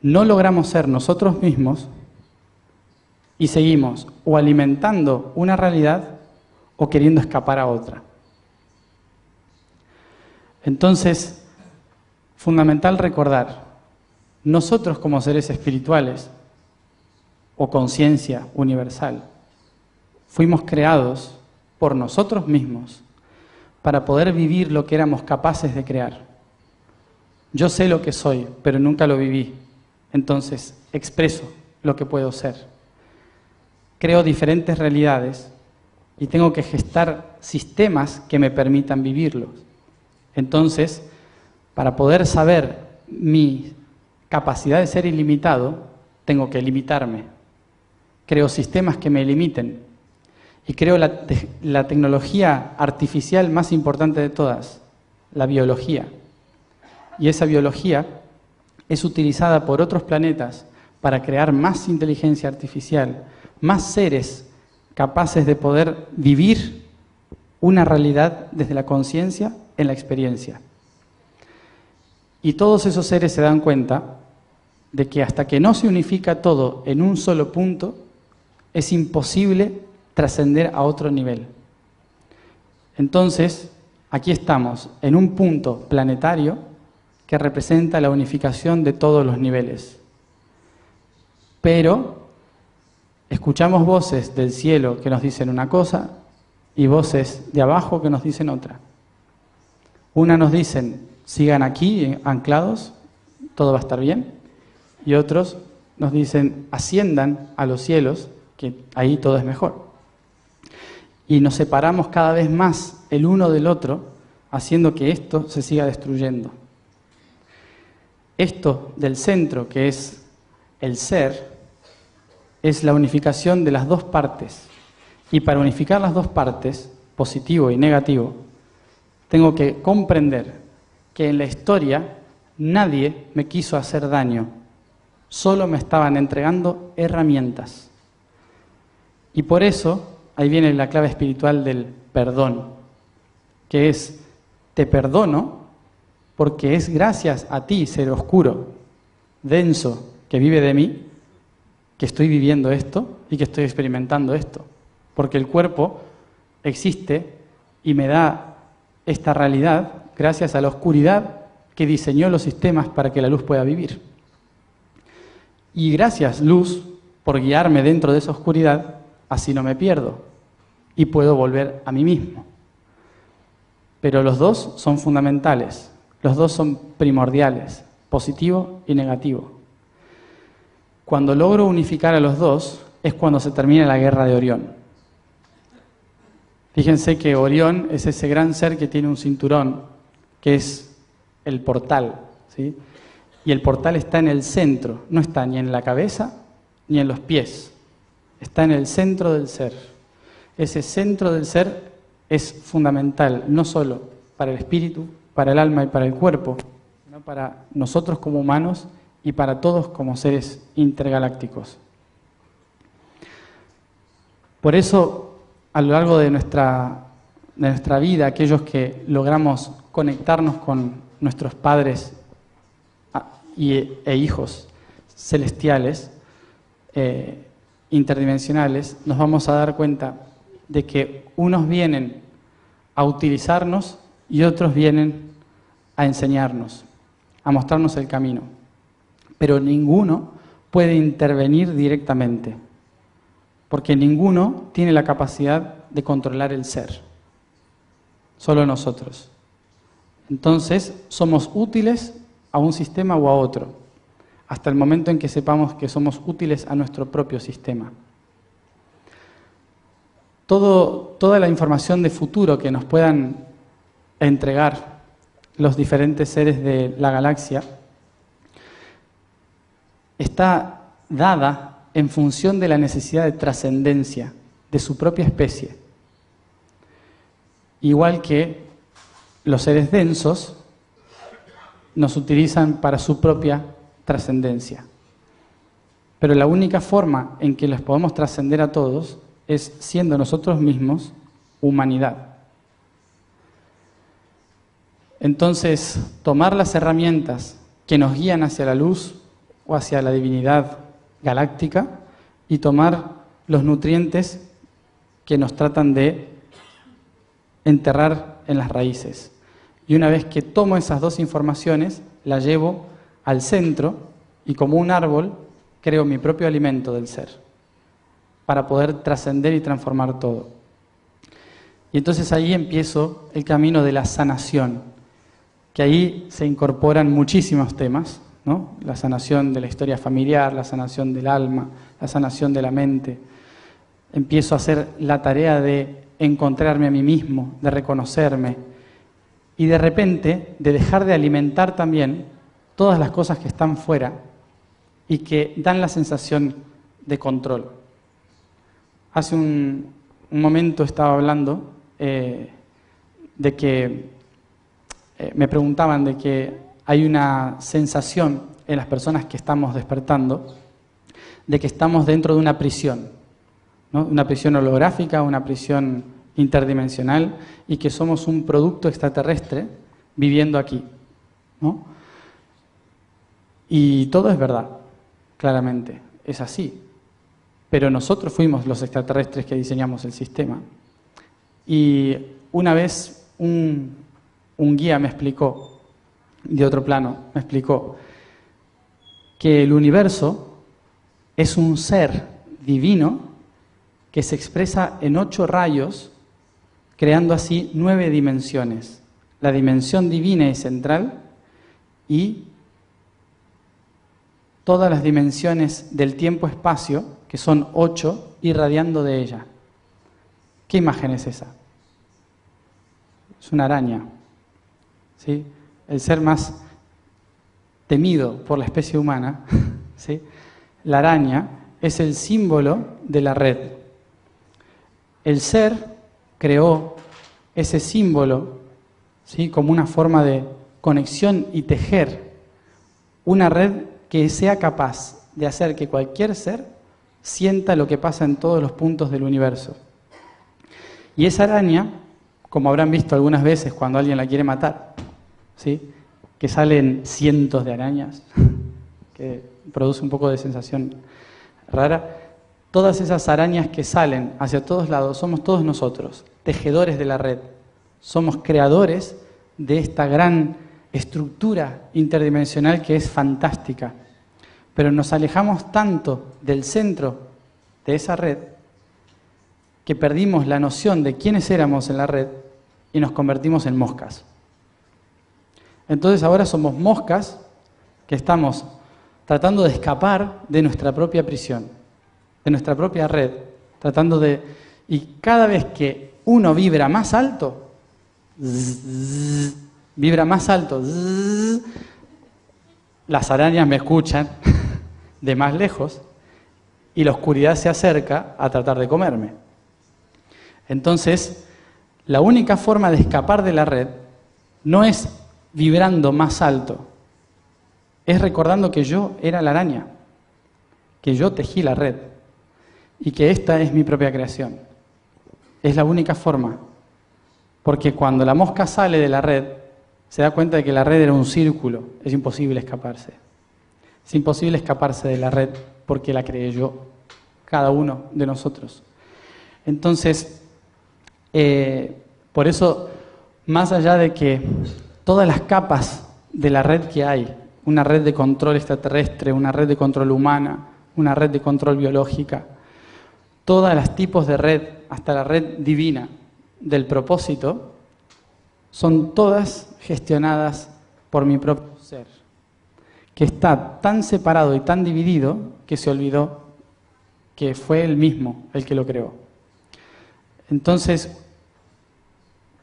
no logramos ser nosotros mismos y seguimos o alimentando una realidad o queriendo escapar a otra. Entonces, fundamental recordar, nosotros como seres espirituales o conciencia universal, fuimos creados por nosotros mismos para poder vivir lo que éramos capaces de crear. Yo sé lo que soy, pero nunca lo viví. Entonces, expreso lo que puedo ser. Creo diferentes realidades y tengo que gestar sistemas que me permitan vivirlos. Entonces, para poder saber mi capacidad de ser ilimitado, tengo que limitarme. Creo sistemas que me limiten. Y creo la tecnología artificial más importante de todas, la biología. Y esa biología es utilizada por otros planetas para crear más inteligencia artificial, más seres capaces de poder vivir una realidad desde la conciencia en la experiencia. Y todos esos seres se dan cuenta de que hasta que no se unifica todo en un solo punto, es imposible trascender a otro nivel. Entonces, aquí estamos en un punto planetario que representa la unificación de todos los niveles. Pero escuchamos voces del cielo que nos dicen una cosa y voces de abajo que nos dicen otra. Una nos dicen, sigan aquí anclados, todo va a estar bien. Y otros nos dicen, asciendan a los cielos, que ahí todo es mejor. Y nos separamos cada vez más el uno del otro, haciendo que esto se siga destruyendo. Esto del centro, que es el ser, es la unificación de las dos partes. Y para unificar las dos partes, positivo y negativo, tengo que comprender que en la historia nadie me quiso hacer daño, solo me estaban entregando herramientas. Y por eso, ahí viene la clave espiritual del perdón, que es, te perdono porque es gracias a ti, ser oscuro, denso, que vive de mí, que estoy viviendo esto y que estoy experimentando esto. Porque el cuerpo existe y me da esta realidad gracias a la oscuridad que diseñó los sistemas para que la luz pueda vivir. Y gracias, luz, por guiarme dentro de esa oscuridad, así no me pierdo y puedo volver a mí mismo. Pero los dos son fundamentales, los dos son primordiales, positivo y negativo. Cuando logro unificar a los dos es cuando se termina la guerra de Orión. Fíjense que Orión es ese gran ser que tiene un cinturón, que es el portal, ¿sí? Y el portal está en el centro, no está ni en la cabeza ni en los pies, está en el centro del ser. Ese centro del ser es fundamental, no solo para el espíritu, para el alma y para el cuerpo, sino para nosotros como humanos y para todos como seres intergalácticos. Por eso, a lo largo de nuestra vida, aquellos que logramos conectarnos con nuestros padres e hijos celestiales, interdimensionales, nos vamos a dar cuenta de que unos vienen a utilizarnos y otros vienen a enseñarnos, a mostrarnos el camino. Pero ninguno puede intervenir directamente, porque ninguno tiene la capacidad de controlar el ser, solo nosotros. Entonces, somos útiles a un sistema o a otro, hasta el momento en que sepamos que somos útiles a nuestro propio sistema. Toda la información de futuro que nos puedan entregar los diferentes seres de la galaxia está dada en función de la necesidad de trascendencia de su propia especie. Igual que los seres densos nos utilizan para su propia trascendencia. Pero la única forma en que les podemos trascender a todos es siendo nosotros mismos humanidad. Entonces, tomar las herramientas que nos guían hacia la luz o hacia la divinidad galáctica y tomar los nutrientes que nos tratan de enterrar en las raíces. Y una vez que tomo esas dos informaciones, las llevo al centro y como un árbol creo mi propio alimento del ser para poder trascender y transformar todo. Y entonces ahí empiezo el camino de la sanación, que ahí se incorporan muchísimos temas, ¿no? La sanación de la historia familiar, la sanación del alma, la sanación de la mente. Empiezo a hacer la tarea de encontrarme a mí mismo, de reconocerme y de repente de dejar de alimentar también todas las cosas que están fuera y que dan la sensación de control. Hace un momento estaba hablando de que me preguntaban de que hay una sensación en las personas que estamos despertando de que estamos dentro de una prisión, ¿no? Una prisión holográfica, una prisión interdimensional y que somos un producto extraterrestre viviendo aquí, ¿no? Y todo es verdad, claramente, es así. Pero nosotros fuimos los extraterrestres que diseñamos el sistema. Y una vez un guía me explicó, de otro plano, me explicó que el universo es un ser divino que se expresa en 8 rayos, creando así 9 dimensiones. La dimensión divina y central y todas las dimensiones del tiempo-espacio, que son 8, irradiando de ella. ¿Qué imagen es esa? Es una araña, ¿sí? El ser más temido por la especie humana, ¿sí? La araña es el símbolo de la red. El ser creó ese símbolo, ¿sí? Como una forma de conexión y tejer una red que sea capaz de hacer que cualquier ser sienta lo que pasa en todos los puntos del universo. Y esa araña, como habrán visto algunas veces cuando alguien la quiere matar, ¿sí? Que salen cientos de arañas, que produce un poco de sensación rara. Todas esas arañas que salen hacia todos lados somos todos nosotros, tejedores de la red. Somos creadores de esta gran estructura interdimensional que es fantástica. Pero nos alejamos tanto del centro de esa red que perdimos la noción de quiénes éramos en la red y nos convertimos en moscas. Entonces ahora somos moscas que estamos tratando de escapar de nuestra propia prisión, de nuestra propia red, tratando de... Y cada vez que uno vibra más alto, vibra más alto, las arañas me escuchan de más lejos y la oscuridad se acerca a tratar de comerme. Entonces, la única forma de escapar de la red no es vibrando más alto, es recordando que yo era la araña, que yo tejí la red. y que esta es mi propia creación. Es la única forma, porque cuando la mosca sale de la red, se da cuenta de que la red era un círculo, es imposible escaparse. Es imposible escaparse de la red porque la creé yo, cada uno de nosotros. Entonces, por eso, más allá de que todas las capas de la red que hay, una red de control extraterrestre, una red de control humana, una red de control biológica, todos los tipos de red, hasta la red divina del propósito, son todas gestionadas por mi propio ser, que está tan separado y tan dividido que se olvidó que fue él mismo el que lo creó. Entonces,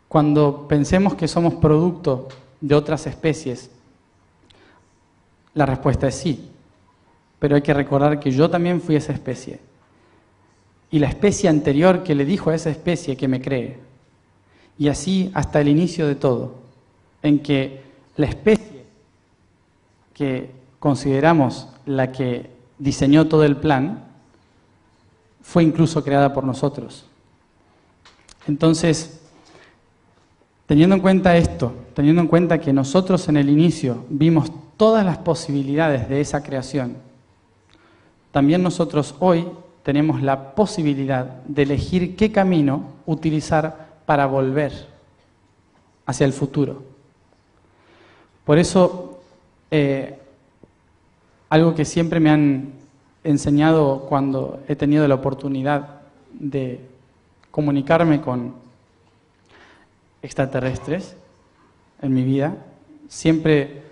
cuando pensemos que somos producto de otras especies, la respuesta es sí, pero hay que recordar que yo también fui esa especie. Y la especie anterior que le dijo a esa especie que me cree. Y así hasta el inicio de todo, en que la especie que consideramos la que diseñó todo el plan, fue incluso creada por nosotros. Entonces, teniendo en cuenta esto, teniendo en cuenta que nosotros en el inicio vimos todas las posibilidades de esa creación, también nosotros hoy tenemos la posibilidad de elegir qué camino utilizar para volver hacia el futuro. Por eso, algo que siempre me han enseñado cuando he tenido la oportunidad de comunicarme con extraterrestres en mi vida, siempre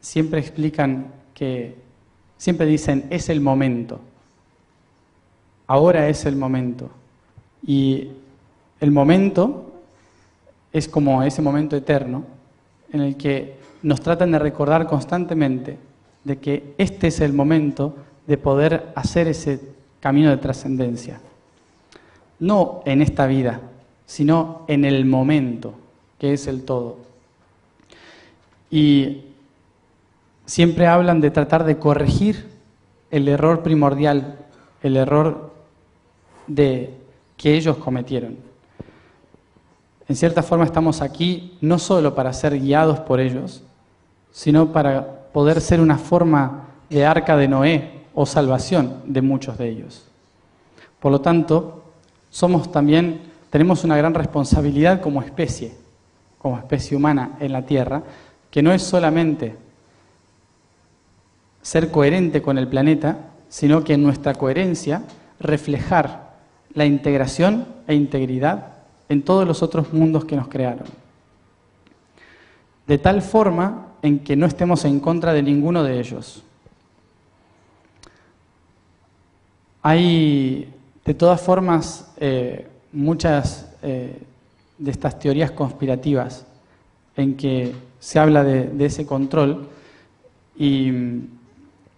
explican que, siempre dicen, es el momento, ahora es el momento. Y el momento es como ese momento eterno en el que nos tratan de recordar constantemente de que este es el momento de poder hacer ese camino de trascendencia. No en esta vida, sino en el momento, que es el todo. Y siempre hablan de tratar de corregir el error primordial, el error que ellos cometieron. En cierta forma estamos aquí no solo para ser guiados por ellos, sino para poder ser una forma de arca de Noé o salvación de muchos de ellos. Por lo tanto, tenemos una gran responsabilidad como especie humana en la Tierra, que no es solamente ser coherente con el planeta, sino que en nuestra coherencia reflejar la integración e integridad en todos los otros mundos que nos crearon. De tal forma en que no estemos en contra de ninguno de ellos. Hay, de todas formas, muchas de estas teorías conspirativas en que se habla de ese control, y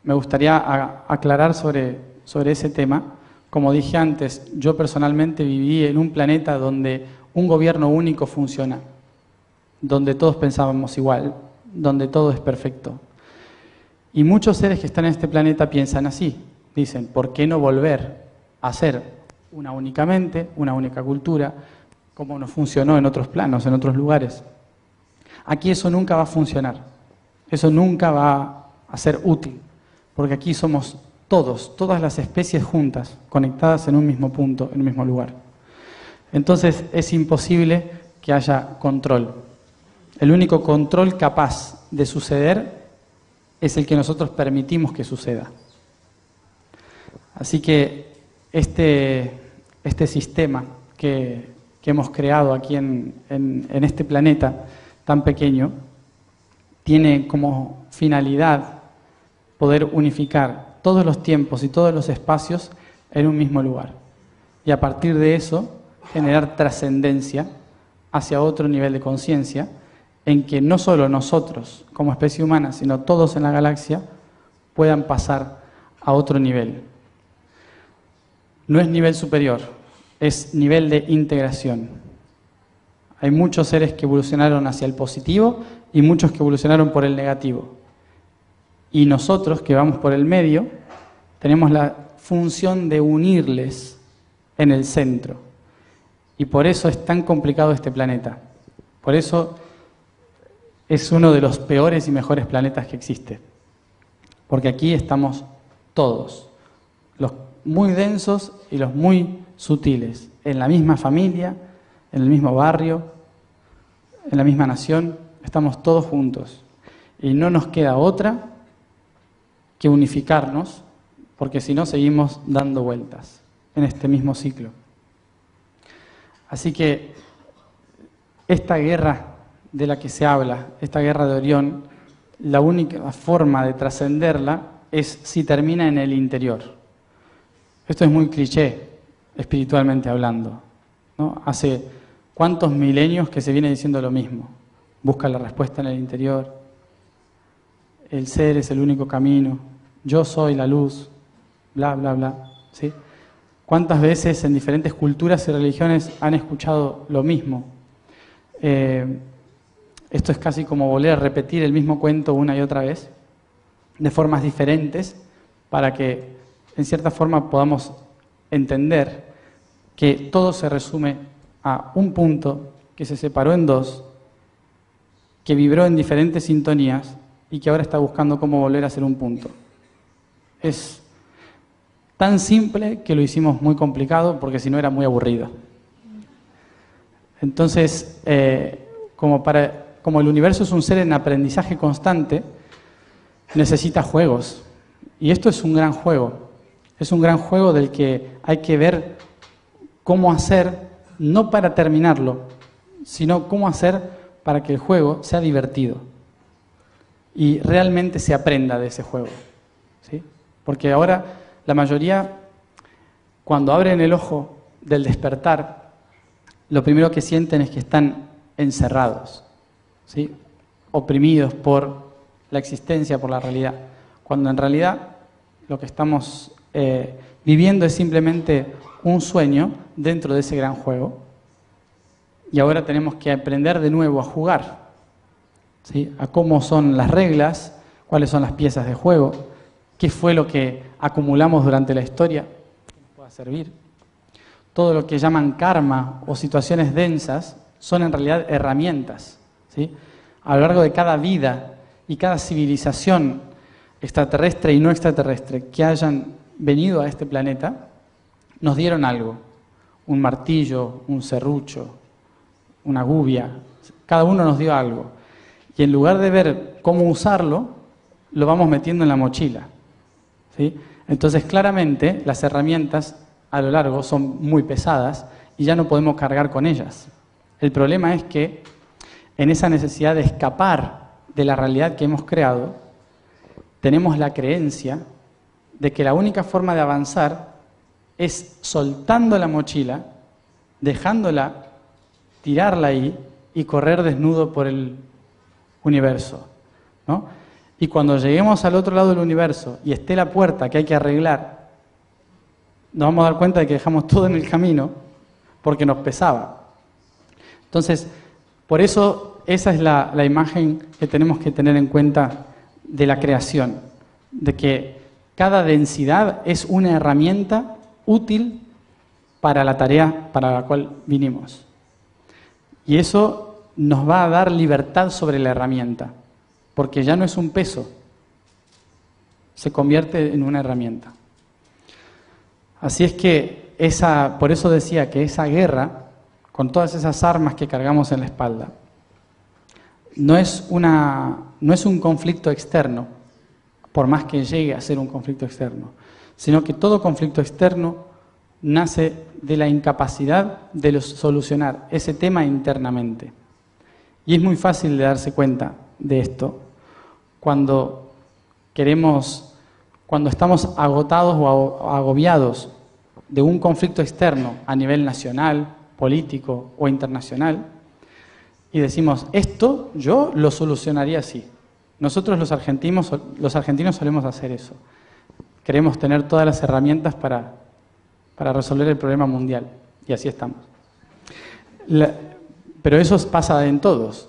me gustaría aclarar sobre ese tema. Como dije antes, yo personalmente viví en un planeta donde un gobierno único funciona, donde todos pensábamos igual, donde todo es perfecto. Y muchos seres que están en este planeta piensan así, dicen, ¿por qué no volver a ser una única mente, una única cultura, como nos funcionó en otros planos, en otros lugares? Aquí eso nunca va a funcionar, eso nunca va a ser útil, porque aquí somos todas las especies juntas, conectadas en un mismo punto, en un mismo lugar. Entonces es imposible que haya control. El único control capaz de suceder es el que nosotros permitimos que suceda. Así que este sistema que hemos creado aquí en este planeta tan pequeño tiene como finalidad poder unificar todos los tiempos y todos los espacios en un mismo lugar. Y a partir de eso, generar trascendencia hacia otro nivel de conciencia, en que no solo nosotros, como especie humana, sino todos en la galaxia, puedan pasar a otro nivel. No es nivel superior, es nivel de integración. Hay muchos seres que evolucionaron hacia el positivo y muchos que evolucionaron por el negativo. Y nosotros, que vamos por el medio, tenemos la función de unirles en el centro. Y por eso es tan complicado este planeta. Por eso es uno de los peores y mejores planetas que existe. Porque aquí estamos todos, los muy densos y los muy sutiles, en la misma familia, en el mismo barrio, en la misma nación, estamos todos juntos. Y no nos queda otra que unificarnos, porque si no seguimos dando vueltas en este mismo ciclo. Así que esta guerra de la que se habla, esta guerra de Orión, la única forma de trascenderla es si termina en el interior. Esto es muy cliché, espiritualmente hablando, ¿no? Hace cuántos milenios que se viene diciendo lo mismo. Busca la respuesta en el interior. El ser es el único camino. Yo soy la luz. Bla, bla, bla. ¿Sí? ¿Cuántas veces en diferentes culturas y religiones han escuchado lo mismo? Esto es casi como volver a repetir el mismo cuento una y otra vez, de formas diferentes, para que en cierta forma podamos entender que todo se resume a un punto que se separó en dos, que vibró en diferentes sintonías y que ahora está buscando cómo volver a ser un punto. Es tan simple que lo hicimos muy complicado porque si no era muy aburrido. Entonces, como el universo es un ser en aprendizaje constante, necesita juegos. Y esto es un gran juego. Es un gran juego del que hay que ver cómo hacer, no para terminarlo, sino cómo hacer para que el juego sea divertido y realmente se aprenda de ese juego, ¿sí? Porque ahora la mayoría, cuando abren el ojo del despertar, lo primero que sienten es que están encerrados, ¿sí? Oprimidos por la existencia, por la realidad, cuando en realidad lo que estamos viviendo es simplemente un sueño dentro de ese gran juego. Y ahora tenemos que aprender de nuevo a jugar, ¿sí? A cómo son las reglas, cuáles son las piezas de juego, qué fue lo que acumulamos durante la historia, que nos pueda servir. Todo lo que llaman karma o situaciones densas son en realidad herramientas, ¿sí? A lo largo de cada vida y cada civilización extraterrestre y no extraterrestre que hayan venido a este planeta, nos dieron algo, un martillo, un serrucho, una gubia, cada uno nos dio algo. Y en lugar de ver cómo usarlo, lo vamos metiendo en la mochila, ¿sí? Entonces, claramente, las herramientas a lo largo son muy pesadas y ya no podemos cargar con ellas. El problema es que en esa necesidad de escapar de la realidad que hemos creado, tenemos la creencia de que la única forma de avanzar es soltando la mochila, dejándola, tirarla ahí y correr desnudo por el universo, ¿no? Y cuando lleguemos al otro lado del universo y esté la puerta que hay que arreglar, nos vamos a dar cuenta de que dejamos todo en el camino porque nos pesaba. Entonces, por eso esa es la imagen que tenemos que tener en cuenta de la creación, de que cada densidad es una herramienta útil para la tarea para la cual vinimos. Y eso nos va a dar libertad sobre la herramienta, porque ya no es un peso, se convierte en una herramienta. Así es que por eso decía que esa guerra, con todas esas armas que cargamos en la espalda, no es un conflicto externo, por más que llegue a ser un conflicto externo, sino que todo conflicto externo nace de la incapacidad de solucionar ese tema internamente. Y es muy fácil de darse cuenta de esto cuando estamos agotados o agobiados de un conflicto externo a nivel nacional, político o internacional, y decimos, esto yo lo solucionaría así. Nosotros los argentinos solemos hacer eso. Queremos tener todas las herramientas para resolver el problema mundial, y así estamos. Pero eso pasa en todos,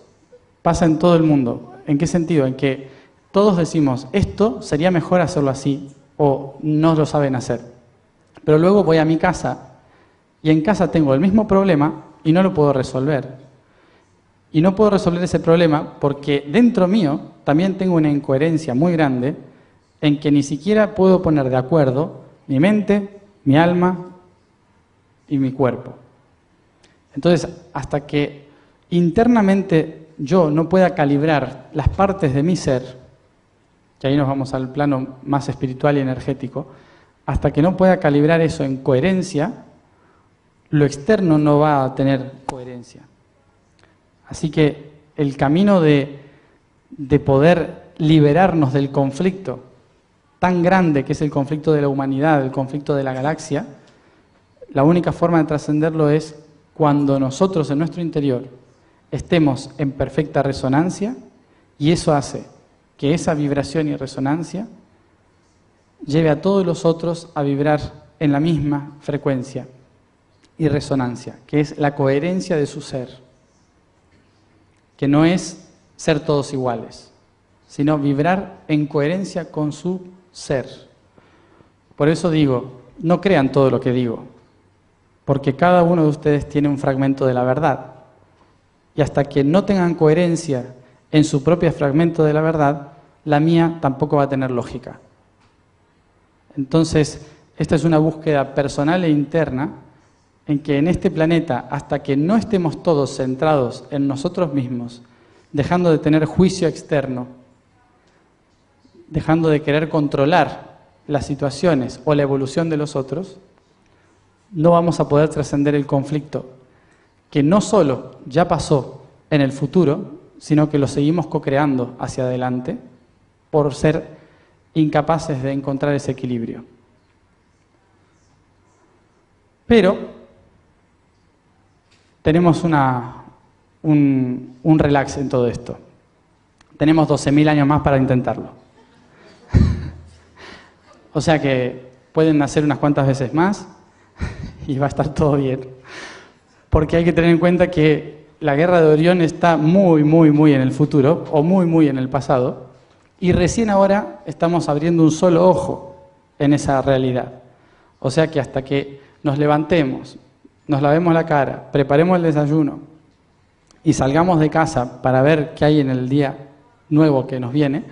pasa en todo el mundo. ¿En qué sentido? En que todos decimos, esto sería mejor hacerlo así, o no lo saben hacer. Pero luego voy a mi casa y en casa tengo el mismo problema y no lo puedo resolver. Y no puedo resolver ese problema porque dentro mío también tengo una incoherencia muy grande en que ni siquiera puedo poner de acuerdo mi mente, mi alma y mi cuerpo. Entonces, hasta que internamente yo no pueda calibrar las partes de mi ser, que ahí nos vamos al plano más espiritual y energético, hasta que no pueda calibrar eso en coherencia, lo externo no va a tener coherencia. Así que el camino de poder liberarnos del conflicto tan grande que es el conflicto de la humanidad, el conflicto de la galaxia, la única forma de trascenderlo es cuando nosotros en nuestro interior estemos en perfecta resonancia, y eso hace que esa vibración y resonancia lleve a todos los otros a vibrar en la misma frecuencia y resonancia, que es la coherencia de su ser, que no es ser todos iguales, sino vibrar en coherencia con su ser. Por eso digo, no crean todo lo que digo, porque cada uno de ustedes tiene un fragmento de la verdad, y hasta que no tengan coherencia en su propio fragmento de la verdad, la mía tampoco va a tener lógica. Entonces, esta es una búsqueda personal e interna en que en este planeta, hasta que no estemos todos centrados en nosotros mismos, dejando de tener juicio externo, dejando de querer controlar las situaciones o la evolución de los otros, no vamos a poder trascender el conflicto, que no solo ya pasó en el futuro, sino que lo seguimos co-creando hacia adelante por ser incapaces de encontrar ese equilibrio. Pero tenemos un relax en todo esto. Tenemos 12.000 años más para intentarlo. O sea que pueden nacer unas cuantas veces más y va a estar todo bien. Porque hay que tener en cuenta que la guerra de Orión está muy, muy, muy en el futuro, o muy, muy en el pasado, y recién ahora estamos abriendo un solo ojo en esa realidad. O sea que hasta que nos levantemos, nos lavemos la cara, preparemos el desayuno y salgamos de casa para ver qué hay en el día nuevo que nos viene,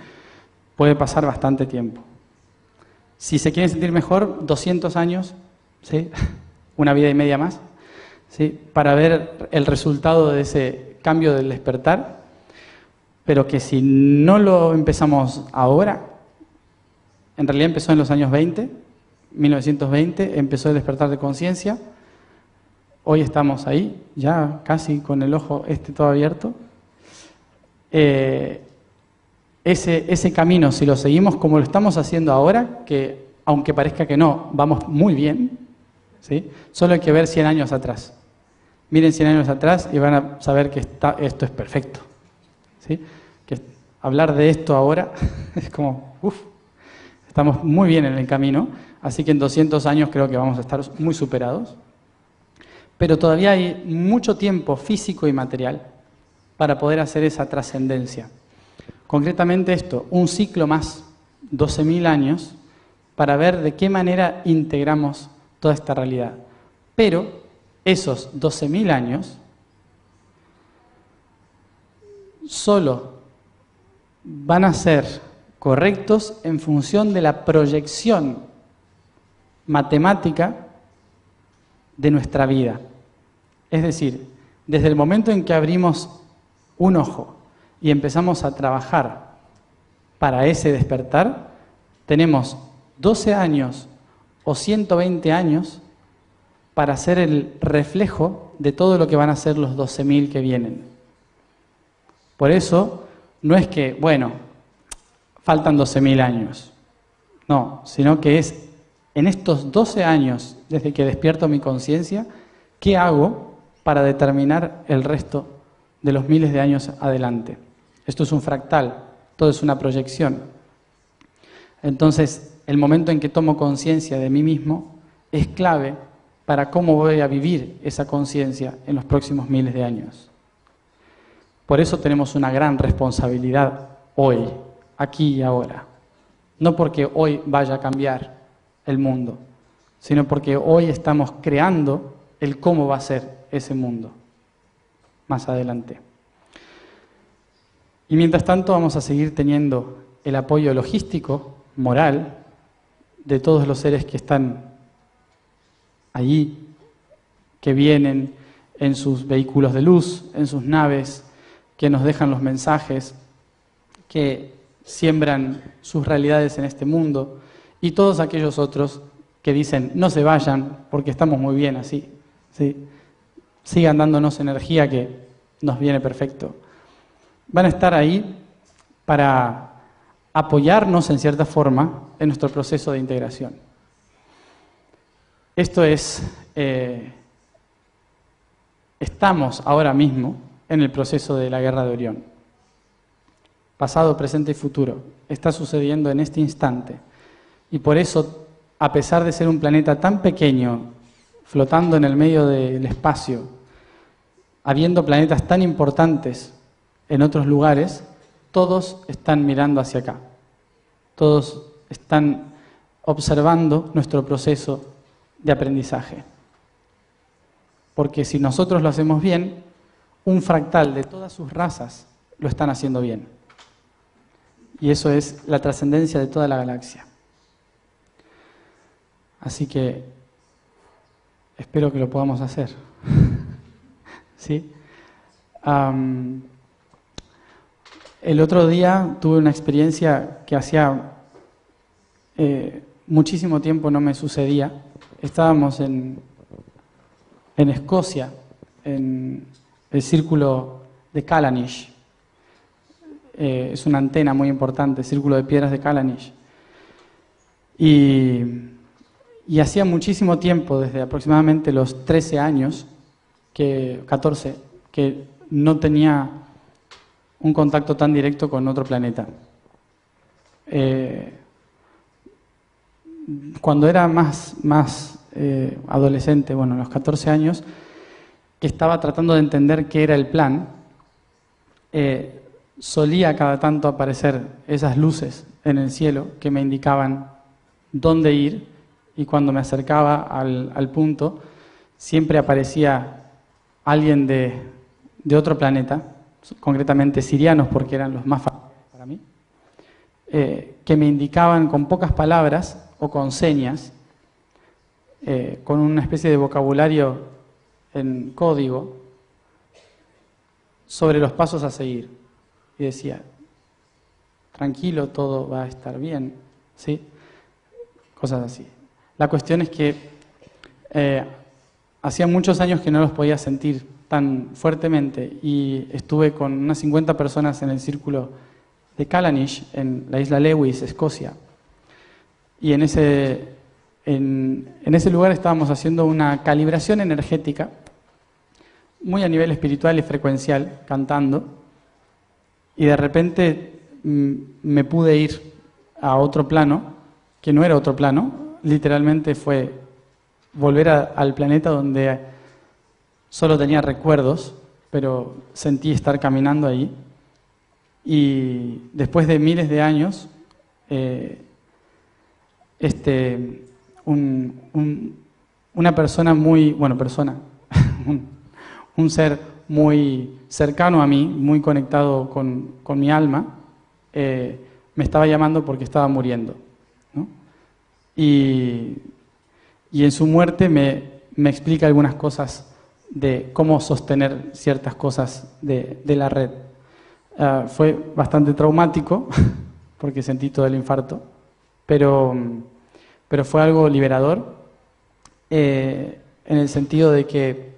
puede pasar bastante tiempo. Si se quieren sentir mejor, 200 años, ¿sí? Una vida y media más, ¿sí? Para ver el resultado de ese cambio del despertar, pero que si no lo empezamos ahora, en realidad empezó en los años 20, 1920, empezó el despertar de conciencia, hoy estamos ahí, ya casi con el ojo todo abierto. Ese camino, si lo seguimos como lo estamos haciendo ahora, que aunque parezca que no, vamos muy bien, ¿sí? Solo hay que ver 100 años atrás. Miren 100 años atrás y van a saber que esto es perfecto, ¿sí? Que hablar de esto ahora es como, estamos muy bien en el camino, así que en 200 años creo que vamos a estar muy superados. Pero todavía hay mucho tiempo físico y material para poder hacer esa trascendencia. Concretamente esto, un ciclo más, 12.000 años, para ver de qué manera integramos toda esta realidad. Pero esos 12.000 años solo van a ser correctos en función de la proyección matemática de nuestra vida. Es decir, desde el momento en que abrimos un ojo y empezamos a trabajar para ese despertar, tenemos 12 años o 120 años para ser el reflejo de todo lo que van a ser los 12.000 que vienen. Por eso, no es que, bueno, faltan 12.000 años. No, sino que es en estos 12 años, desde que despierto mi conciencia, ¿qué hago para determinar el resto de los miles de años adelante? Esto es un fractal, todo es una proyección. Entonces, el momento en que tomo conciencia de mí mismo es clave para cómo voy a vivir esa conciencia en los próximos miles de años. Por eso tenemos una gran responsabilidad hoy, aquí y ahora. No porque hoy vaya a cambiar el mundo, sino porque hoy estamos creando el cómo va a ser ese mundo más adelante. Y mientras tanto vamos a seguir teniendo el apoyo logístico, moral, de todos los seres que están allí, que vienen en sus vehículos de luz, en sus naves, que nos dejan los mensajes, que siembran sus realidades en este mundo, y todos aquellos otros que dicen, no se vayan, porque estamos muy bien así, ¿sí? Sigan dándonos energía que nos viene perfecto. Van a estar ahí para apoyarnos en cierta forma en nuestro proceso de integración. Esto es, estamos ahora mismo en el proceso de la Guerra de Orión. Pasado, presente y futuro. Está sucediendo en este instante. Y por eso, a pesar de ser un planeta tan pequeño, flotando en el medio del espacio, habiendo planetas tan importantes en otros lugares, todos están mirando hacia acá. Todos están observando nuestro proceso de aprendizaje. Porque si nosotros lo hacemos bien, un fractal de todas sus razas lo están haciendo bien. Y eso es la trascendencia de toda la galaxia. Así que espero que lo podamos hacer. ¿Sí? El otro día tuve una experiencia que hacía muchísimo tiempo no me sucedía. Estábamos en Escocia, en el círculo de Callanish. Es una antena muy importante, el círculo de piedras de Callanish. Y hacía muchísimo tiempo, desde aproximadamente los 13 años, 14, que no tenía un contacto tan directo con otro planeta. Cuando era más adolescente, bueno, a los 14 años, que estaba tratando de entender qué era el plan, solía cada tanto aparecer esas luces en el cielo que me indicaban dónde ir, y cuando me acercaba al punto, siempre aparecía alguien de otro planeta, concretamente sirianos, porque eran los más familiares para mí, que me indicaban con pocas palabras o con señas, con una especie de vocabulario en código, sobre los pasos a seguir. Y decía, tranquilo, todo va a estar bien, ¿sí? Cosas así. La cuestión es que hacía muchos años que no los podía sentir tan fuertemente y estuve con unas 50 personas en el círculo de Callanish, en la isla Lewis, Escocia. Y en ese lugar estábamos haciendo una calibración energética muy a nivel espiritual y frecuencial, cantando, y de repente me pude ir a otro plano, que no era otro plano, literalmente fue volver al planeta donde solo tenía recuerdos, pero sentí estar caminando ahí. Y después de miles de años, una persona muy, bueno, un ser muy cercano a mí, muy conectado con mi alma, me estaba llamando porque estaba muriendo, ¿no? Y en su muerte me explica algunas cosas de cómo sostener ciertas cosas de la red. Fue bastante traumático, porque sentí todo el infarto, pero fue algo liberador, en el sentido de que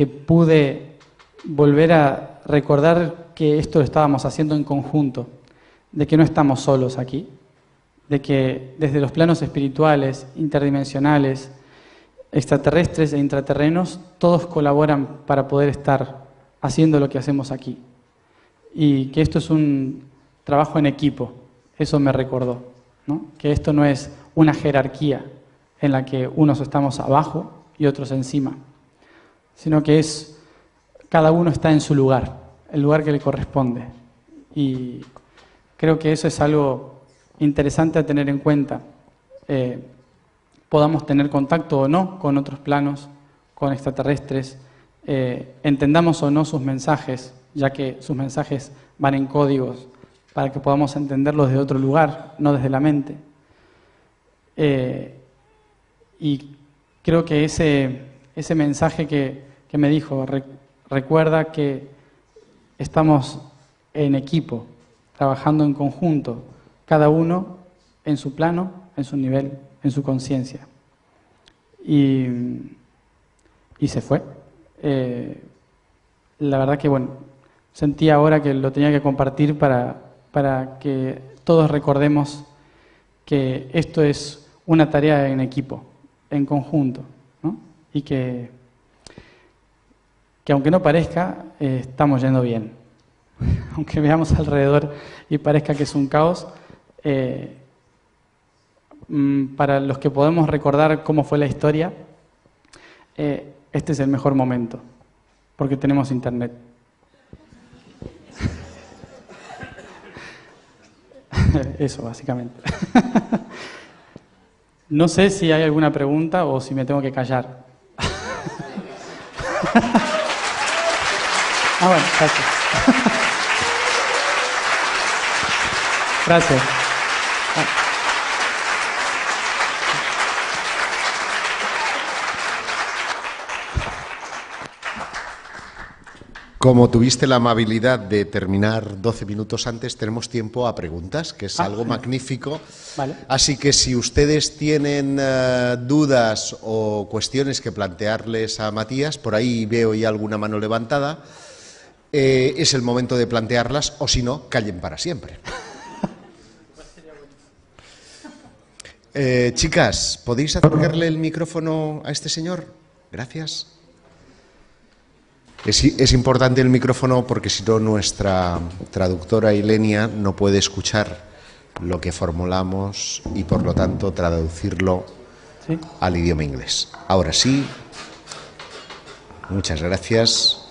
pude volver a recordar que esto lo estábamos haciendo en conjunto, de que no estamos solos aquí, de que desde los planos espirituales, interdimensionales, extraterrestres e intraterrenos, todos colaboran para poder estar haciendo lo que hacemos aquí. Y que esto es un trabajo en equipo, eso me recordó, ¿no? Que esto no es una jerarquía en la que unos estamos abajo y otros encima, sino que cada uno está en su lugar, el lugar que le corresponde. Y creo que eso es algo interesante a tener en cuenta. podamos tener contacto o no con otros planos, con extraterrestres, entendamos o no sus mensajes, ya que sus mensajes van en códigos, para que podamos entenderlos de otro lugar, no desde la mente. Y creo que ese mensaje que me dijo, recuerda que estamos en equipo, trabajando en conjunto, cada uno en su plano, en su nivel, en su conciencia. Y se fue. La verdad que, bueno, sentí ahora que lo tenía que compartir para que todos recordemos que esto es una tarea en equipo, en conjunto, ¿no? Y que aunque no parezca, estamos yendo bien. Aunque veamos alrededor y parezca que es un caos, para los que podemos recordar cómo fue la historia, este es el mejor momento, porque tenemos internet. Eso, básicamente. No sé si hay alguna pregunta o si me tengo que callar. Bueno, gracias. Gracias.
Como tuviste la amabilidad de terminar 12 minutos antes, tenemos tiempo a preguntas, que es algo magnífico.
Vale.
Así que si ustedes tienen dudas o cuestiones que plantearles a Matías, por ahí veo ya alguna mano levantada, es el momento de plantearlas, o si no, callen para siempre. Chicas, ¿podéis acercarle el micrófono a este señor? Gracias. Es importante el micrófono porque si no nuestra traductora Ilenia no puede escuchar lo que formulamos y por lo tanto traducirlo al idioma inglés. Ahora sí, muchas gracias.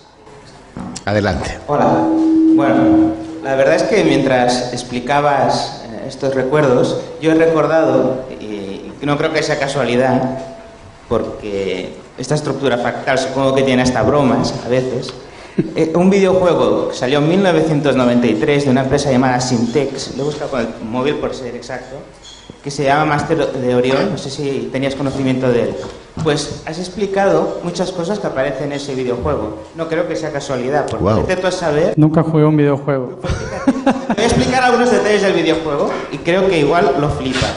Adelante.
Hola. Bueno, la verdad es que mientras explicabas estos recuerdos, yo he recordado, y no creo que sea casualidad, porque esta estructura fractal supongo que tiene hasta bromas a veces, un videojuego que salió en 1993 de una empresa llamada Syntex, lo he buscado con el móvil por ser exacto, que se llama Master de Orión, no sé si tenías conocimiento de él. Pues has explicado muchas cosas que aparecen en ese videojuego. No creo que sea casualidad, porque intento saber...
Nunca jugué un videojuego.
Te voy a explicar algunos detalles del videojuego y creo que igual lo flipas.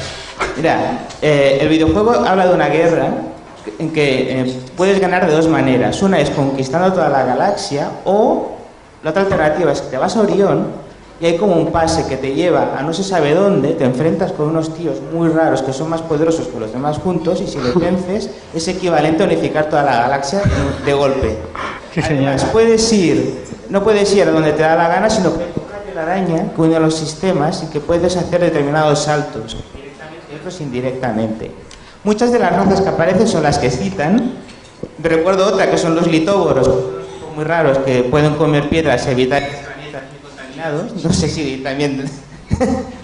Mira, el videojuego habla de una guerra en que puedes ganar de dos maneras. Una es conquistando toda la galaxia, o la otra alternativa es que te vas a Orión y hay como un pase que te lleva a no se sabe dónde, te enfrentas con unos tíos muy raros que son más poderosos que los demás juntos, y si les vences es equivalente a unificar toda la galaxia de golpe.
Qué genial.
Además, no puedes ir a donde te da la gana, sino que hay una telaraña que une a los sistemas y que puedes hacer determinados saltos, directamente y otros indirectamente. Muchas de las razas que aparecen son las que citan. Recuerdo otra que son los litóboros, muy raros, que pueden comer piedras y evitar planetas muy contaminados. No sé si también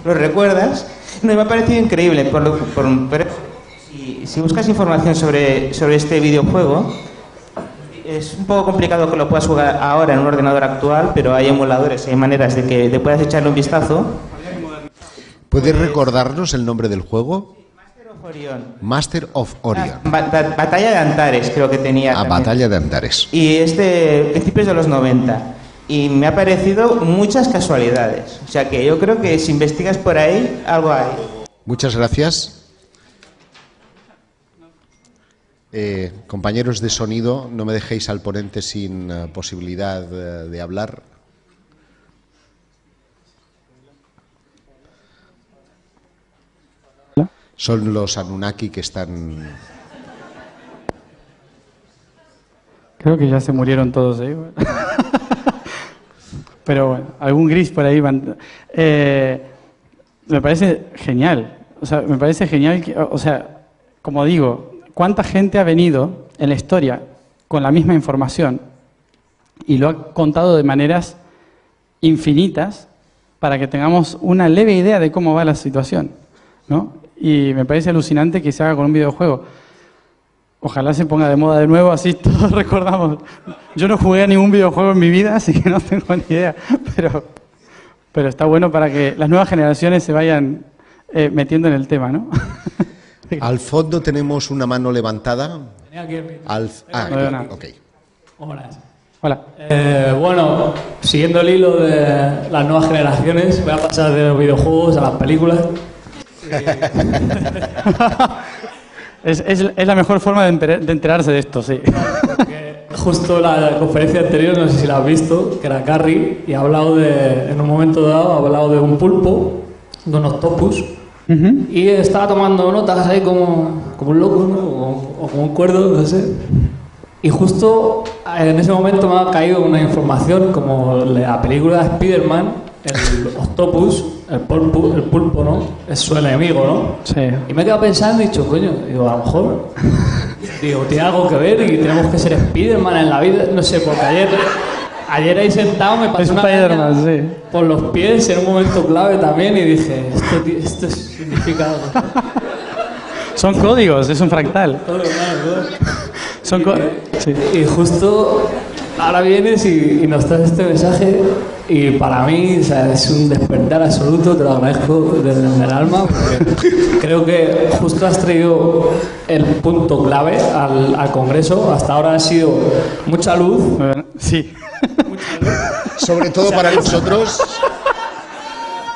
los recuerdas. No, me ha parecido increíble. Si buscas información sobre este videojuego, es un poco complicado que lo puedas jugar ahora en un ordenador actual, pero hay emuladores, hay maneras de que puedas echarle un vistazo.
¿Puedes recordarnos el nombre del juego? Master of Orion.
Batalla de Antares, creo que tenía.
Batalla de Antares.
Y principios de los 90. Y me ha parecido muchas casualidades. O sea que yo creo que si investigas por ahí, algo hay.
Muchas gracias. Compañeros de sonido, no me dejéis al ponente sin posibilidad de hablar. Son los Anunnaki que están...
Creo que ya se murieron todos, ¿eh? Pero bueno, algún gris por ahí van. Me parece genial. O sea, me parece genial que, o sea, como digo, cuánta gente ha venido en la historia con la misma información y lo ha contado de maneras infinitas para que tengamos una leve idea de cómo va la situación, ¿no? y me parece alucinante que se haga con un videojuego. Ojalá se ponga de moda de nuevo, así todos recordamos. Yo no jugué a ningún videojuego en mi vida, así que no tengo ni idea, pero está bueno para que las nuevas generaciones se vayan metiendo en el tema, ¿no?
Al fondo tenemos una mano levantada.
Ok.
Hola.
Hola.
Bueno, siguiendo el hilo de las nuevas generaciones, voy a pasar de los videojuegos a las películas.
Es la mejor forma de enterarse de esto, sí.
Justo la conferencia anterior, no sé si la has visto, que era Carrie, y ha hablado en un momento dado, ha hablado de un pulpo, de un octopus, y estaba tomando notas ahí como un loco, ¿no? O como un cuerdo, no sé. Y justo en ese momento me ha caído una información, como la película de Spider-Man, el octopus, el pulpo, ¿no? Es su enemigo, ¿no?
Sí.
Y me he quedado pensando y he dicho, coño, digo, a lo mejor, tiene algo que ver y tenemos que ser Spider-Man en la vida, no sé, porque ayer ahí sentado me pasó una araña por los pies en un momento clave también y dije, esto significa algo.
Son códigos, es un fractal.
Y justo ahora vienes y nos traes este mensaje y para mí, o sea, es un despertar absoluto, te lo agradezco desde el alma, porque creo que justo has traído el punto clave al Congreso. Hasta ahora ha sido mucha luz.
Sí.
Mucha luz.
Sobre todo para nosotros.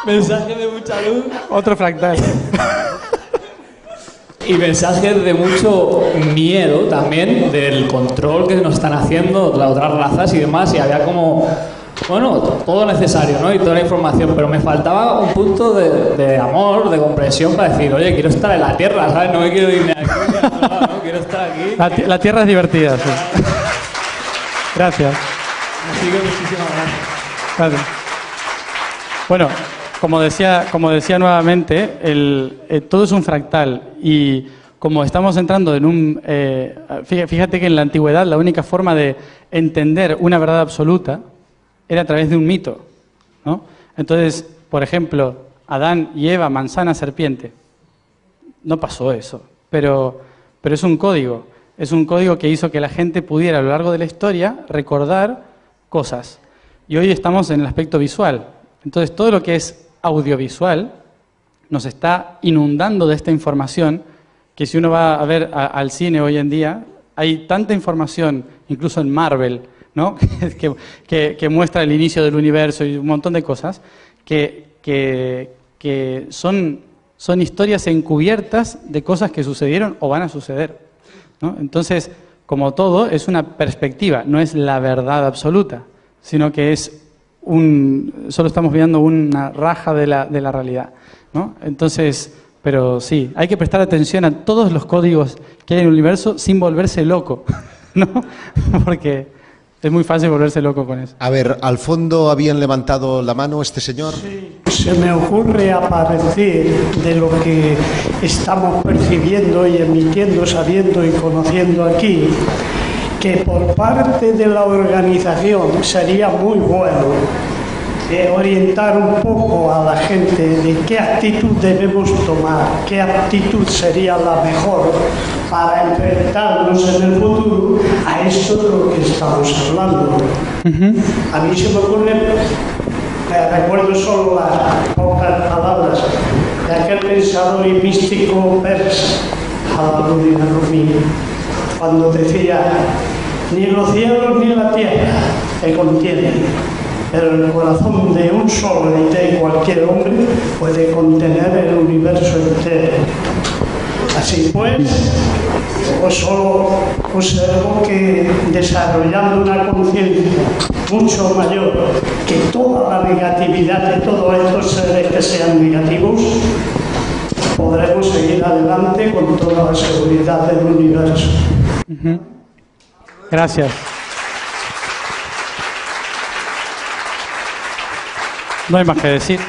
Mensaje de mucha luz.
Otro fractal.
Y mensajes de mucho miedo también del control que nos están haciendo las otras razas y demás. Y había como, bueno, todo necesario, ¿no? Y toda la información. Pero me faltaba un punto de amor, de comprensión para decir, oye, quiero estar en la Tierra, ¿sabes? No me quiero ir ni aquí ni a otro lado, ¿no? Quiero estar aquí.
La Tierra es divertida, sí. Gracias.
Así que muchísimas gracias.
Gracias. Bueno, como decía nuevamente, todo es un fractal y como estamos entrando en un... fíjate que en la antigüedad la única forma de entender una verdad absoluta era a través de un mito, ¿no? Entonces, por ejemplo, Adán y Eva, manzana, serpiente. No pasó eso, pero es un código. Es un código que hizo que la gente pudiera a lo largo de la historia recordar cosas. Y hoy estamos en el aspecto visual. Entonces, todo lo que es audiovisual nos está inundando de esta información que si uno va a ver al cine hoy en día, hay tanta información, incluso en Marvel, ¿no? que muestra el inicio del universo y un montón de cosas, que son historias encubiertas de cosas que sucedieron o van a suceder, ¿no? Entonces, como todo, es una perspectiva, no es la verdad absoluta, sino que es solo estamos viendo una raja de la realidad, ¿no? Entonces, pero sí, hay que prestar atención a todos los códigos que hay en el universo sin volverse loco, ¿no? Porque es muy fácil volverse loco con eso.
A ver, al fondo habían levantado la mano este señor.
Sí, se me ocurre a partir de lo que estamos percibiendo y emitiendo, sabiendo y conociendo aquí, que por parte de la organización sería muy bueno orientar un poco a la gente de qué actitud debemos tomar, qué actitud sería la mejor para enfrentarnos en el futuro a esto de lo que estamos hablando. A mí se me ocurre, recuerdo solo las pocas palabras de aquel pensador y místico persa, Jalaluddin Rumi, cuando decía: ni los cielos ni la tierra te contienen, pero el corazón de un solo y de cualquier hombre puede contener el universo entero. Así pues, solo observo que desarrollando una conciencia mucho mayor que toda la negatividad de todos estos seres que sean negativos, podremos seguir adelante con toda la seguridad del universo.
Gracias. No hay más que decir.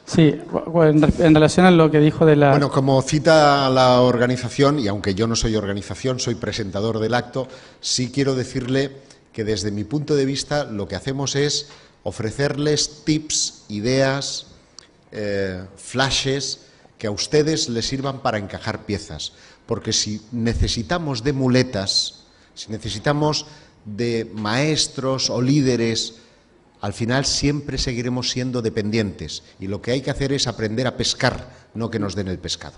Sí, en relación a lo que dijo de la...
Bueno, como cita la organización, y aunque yo no soy organización, soy presentador del acto, sí quiero decirle que desde mi punto de vista lo que hacemos es ofrecerles tips, ideas, flashes que a ustedes les sirvan para encajar piezas. Porque si necesitamos de muletas, si necesitamos de maestros o líderes, al final siempre seguiremos siendo dependientes. Y lo que hay que hacer es aprender a pescar, no que nos den el pescado.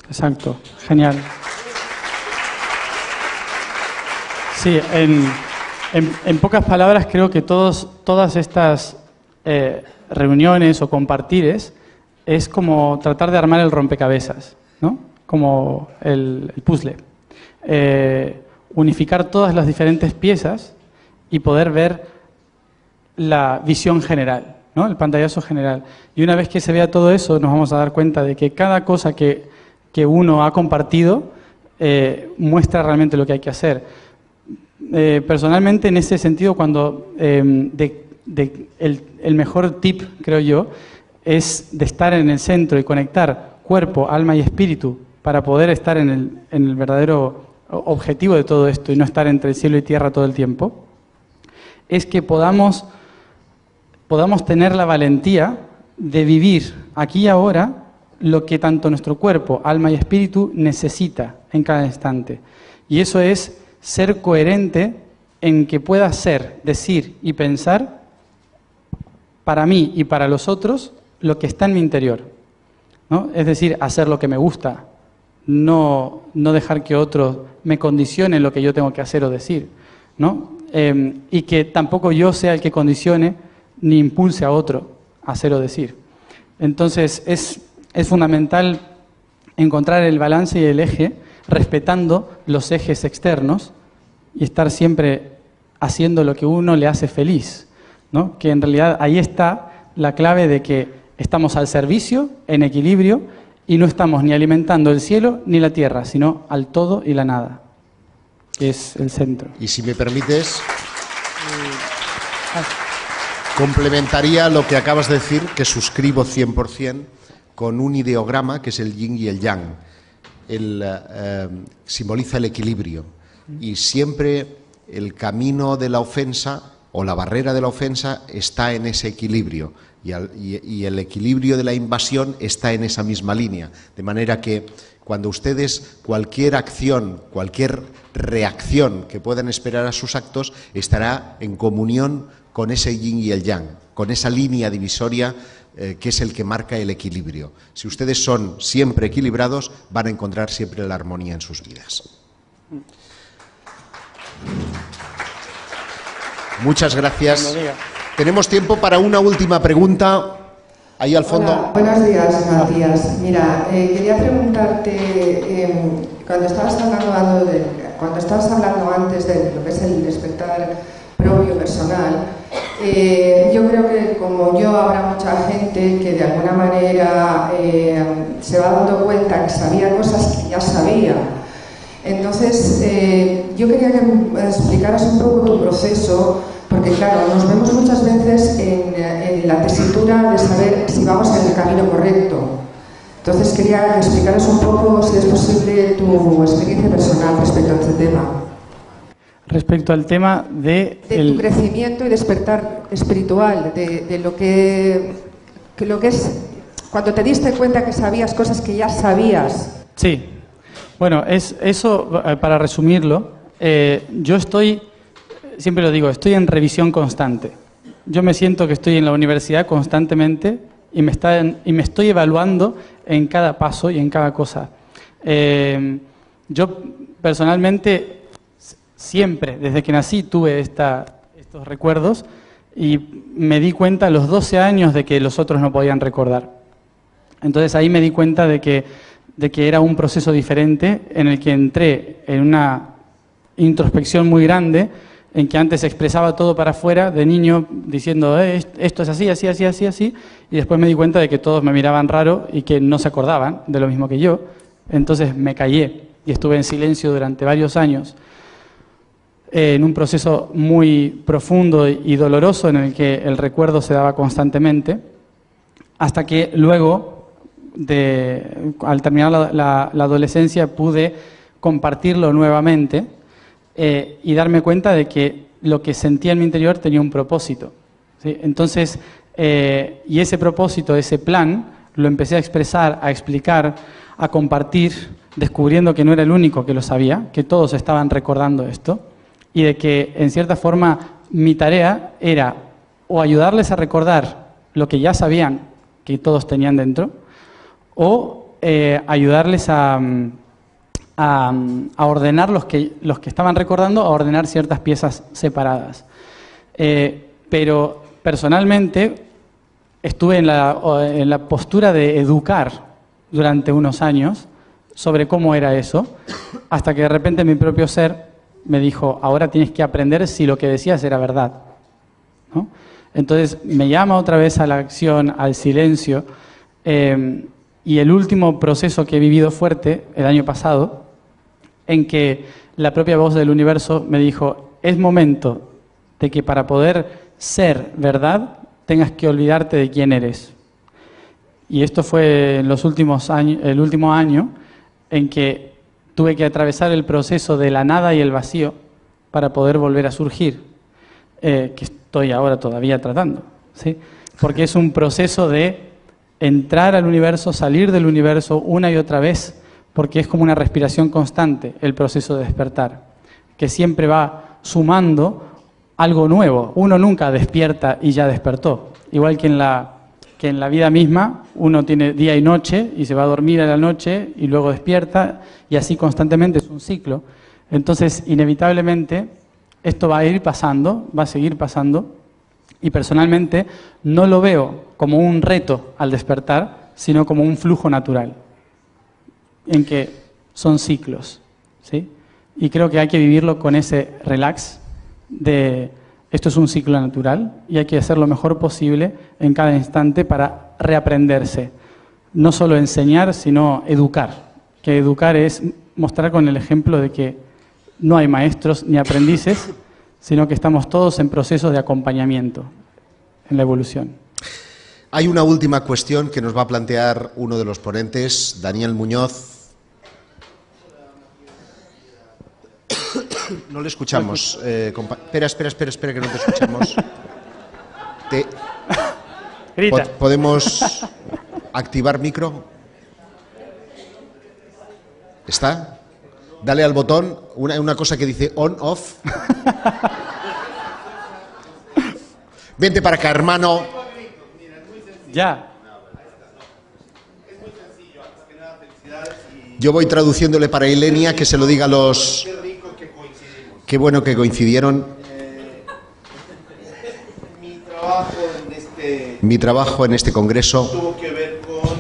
Exacto, genial. Sí, en pocas palabras creo que todas estas reuniones o compartires es como tratar de armar el rompecabezas, ¿no? Como el puzzle. Unificar todas las diferentes piezas y poder ver la visión general, ¿no? El pantallazo general. Y una vez que se vea todo eso, nos vamos a dar cuenta de que cada cosa que uno ha compartido muestra realmente lo que hay que hacer. Personalmente, en ese sentido, cuando el mejor tip, creo yo, es de estar en el centro y conectar cuerpo, alma y espíritu para poder estar en el verdadero objetivo de todo esto y no estar entre el cielo y tierra todo el tiempo, es que podamos tener la valentía de vivir aquí y ahora lo que tanto nuestro cuerpo, alma y espíritu necesita en cada instante. Y eso es ser coherente en que pueda ser, decir y pensar para mí y para los otros lo que está en mi interior, ¿no? Es decir, hacer lo que me gusta, no dejar que otros me condicionen lo que yo tengo que hacer o decir, ¿no? Y que tampoco yo sea el que condicione ni impulse a otro a hacer o decir. Entonces es fundamental encontrar el balance y el eje respetando los ejes externos y estar siempre haciendo lo que uno le hace feliz, ¿no? Que en realidad ahí está la clave de que estamos al servicio, en equilibrio, y no estamos ni alimentando el cielo ni la tierra, sino al todo y la nada, que es el centro.
Y si me permites, complementaría lo que acabas de decir, que suscribo 100%, con un ideograma que es el yin y el yang. Simboliza el equilibrio. Y siempre el camino de la ofensa o la barrera de la ofensa está en ese equilibrio. Y el equilibrio de la invasión está en esa misma línea. De manera que cuando ustedes, cualquier acción, cualquier reacción que puedan esperar a sus actos, estará en comunión con ese yin y el yang, con esa línea divisoria que es el que marca el equilibrio. Si ustedes son siempre equilibrados, van a encontrar siempre la armonía en sus vidas. Muchas gracias. Tenemos tiempo para una última pregunta. Ahí al fondo.
Hola, buenos días, Matías. Mira, quería preguntarte, cuando estabas hablando antes de lo que es el despertar propio personal, yo creo que como yo habrá mucha gente que de alguna manera se va dando cuenta que sabía cosas que ya sabía. Entonces, yo quería que me explicaras un poco tu proceso, porque claro, nos vemos muchas veces en la tesitura de saber si vamos en el camino correcto. Entonces quería que explicaras un poco, si es posible, tu experiencia personal respecto a este tema.
Respecto al tema de
tu crecimiento y despertar espiritual, de lo que es cuando te diste cuenta que sabías cosas que ya sabías.
Sí. Bueno, eso, para resumirlo, yo siempre lo digo, estoy en revisión constante. Yo me siento que estoy en la universidad constantemente y me estoy evaluando en cada paso y en cada cosa. Yo personalmente siempre, desde que nací, tuve estos recuerdos y me di cuenta a los 12 años de que los otros no podían recordar. Entonces ahí me di cuenta de que era un proceso diferente en el que entré en una introspección muy grande, en que antes expresaba todo para afuera, de niño, diciendo esto es así, así, así, así, así, y después me di cuenta de que todos me miraban raro y que no se acordaban de lo mismo que yo. Entonces me callé y estuve en silencio durante varios años, en un proceso muy profundo y doloroso en el que el recuerdo se daba constantemente, hasta que luego, al terminar la adolescencia, pude compartirlo nuevamente y darme cuenta de que lo que sentía en mi interior tenía un propósito, ¿sí? Entonces, y ese propósito, ese plan, lo empecé a expresar, a explicar, a compartir, descubriendo que no era el único que lo sabía, que todos estaban recordando esto, y de que, en cierta forma, mi tarea era o ayudarles a recordar lo que ya sabían que todos tenían dentro, o ayudarles a ordenar los que estaban recordando, a ordenar ciertas piezas separadas. Pero personalmente estuve en la postura de educar durante unos años sobre cómo era eso, hasta que de repente mi propio ser me dijo, ahora tienes que aprender si lo que decías era verdad, ¿no? Entonces me llama otra vez a la acción, al silencio, y el último proceso que he vivido fuerte, el año pasado, en que la propia voz del universo me dijo, es momento de que para poder ser verdad tengas que olvidarte de quién eres. Y esto fue en los últimos años, el último año en que tuve que atravesar el proceso de la nada y el vacío para poder volver a surgir, que estoy ahora todavía tratando, ¿sí? Porque es un proceso de entrar al universo, salir del universo una y otra vez, porque es como una respiración constante el proceso de despertar, que siempre va sumando algo nuevo. Uno nunca despierta y ya despertó. Igual que en la vida misma, uno tiene día y noche y se va a dormir a la noche y luego despierta, y así constantemente, es un ciclo. Entonces, inevitablemente, esto va a ir pasando, va a seguir pasando, y personalmente no lo veo como un reto al despertar, sino como un flujo natural, en que son ciclos, ¿sí? Y creo que hay que vivirlo con ese relax de esto es un ciclo natural y hay que hacer lo mejor posible en cada instante para reaprenderse. No solo enseñar, sino educar. Que educar es mostrar con el ejemplo de que no hay maestros ni aprendices, sino que estamos todos en proceso de acompañamiento en la evolución.
Hay una última cuestión que nos va a plantear uno de los ponentes, Daniel Muñoz. No le escuchamos. Espera, que no te escuchamos.
Grita.
¿Podemos activar micro? ¿Está? Dale al botón, una cosa que dice on-off. Vente para acá, hermano.
Ya.
Yo voy traduciéndole para Ilenia, que se lo diga a los... Qué bueno que coincidieron. Mi trabajo en este congreso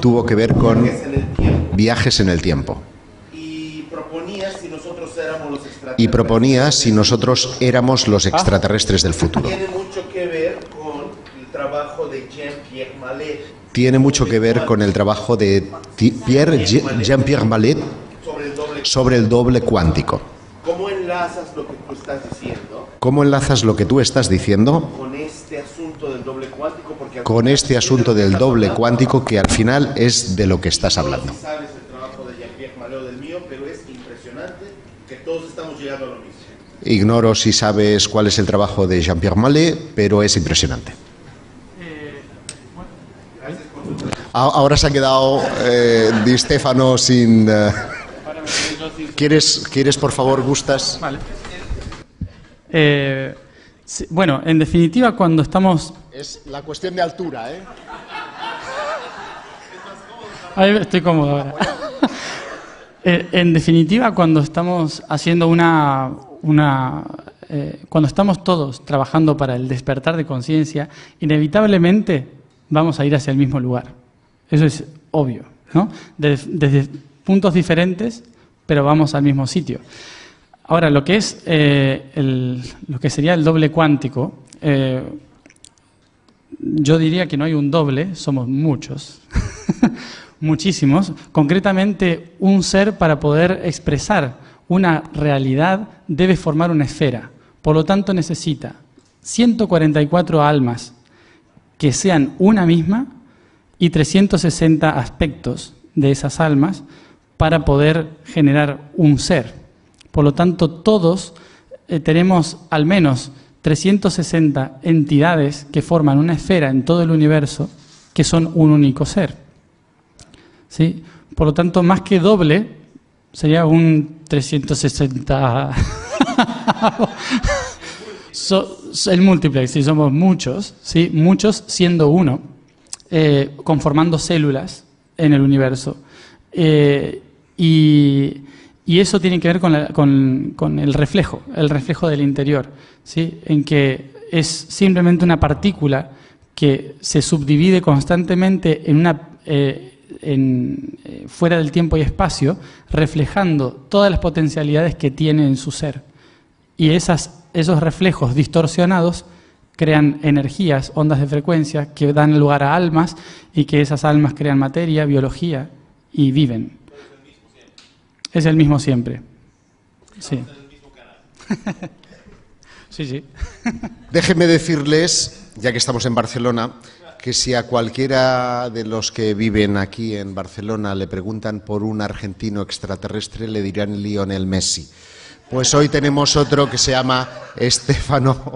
tuvo que ver con viajes en el tiempo. Y proponía si nosotros éramos los extraterrestres del futuro.
Tiene mucho que ver con el trabajo de Jean-Pierre Mallet.
Tiene mucho que ver con el trabajo de Jean-Pierre Mallet sobre el doble cuántico.
¿Cómo enlazas lo que tú estás diciendo?
¿Cómo enlazas lo que tú estás diciendo
con este asunto del doble cuántico? Porque
con este asunto del doble cuántico, que al final es de lo que estás hablando?
No sé si sabes el trabajo de Jean-Pierre Mallet o del mío, pero es impresionante que todos estamos llegando a lo mismo.
Ignoro si sabes cuál es el trabajo de Jean-Pierre Mallet, pero es impresionante. Ahora se ha quedado Di Stefano sin... ¿Quieres, por favor, Gustas?
Vale. Sí, bueno, en definitiva, cuando estamos...
Es la cuestión de altura, ¿eh?
Ahí estoy cómodo ahora. En definitiva, cuando estamos haciendo cuando estamos todos trabajando para el despertar de conciencia, inevitablemente vamos a ir hacia el mismo lugar. Eso es obvio, ¿no? Desde puntos diferentes, pero vamos al mismo sitio. Ahora, lo que es lo que sería el doble cuántico, yo diría que no hay un doble, somos muchos, muchísimos. Concretamente, un ser, para poder expresar una realidad, debe formar una esfera. Por lo tanto, necesita 144 almas que sean una misma y 360 aspectos de esas almas para poder generar un ser. Por lo tanto, todos tenemos al menos 360 entidades que forman una esfera en todo el universo que son un único ser. ¿sí? Por lo tanto, más que doble, sería un 360... el múltiplex, sí, somos muchos, ¿sí? Muchos siendo uno, conformando células en el universo. Y eso tiene que ver con el reflejo del interior, ¿sí? En que es simplemente una partícula que se subdivide constantemente fuera del tiempo y espacio, reflejando todas las potencialidades que tiene en su ser. Y esos reflejos distorsionados crean energías, ondas de frecuencia, que dan lugar a almas, y que esas almas crean materia, biología, y viven. Es el mismo siempre. Sí. Sí, sí.
Déjenme decirles, ya que estamos en Barcelona, que si a cualquiera de los que viven aquí en Barcelona le preguntan por un argentino extraterrestre, le dirán Lionel Messi. Pues hoy tenemos otro que se llama Estefano.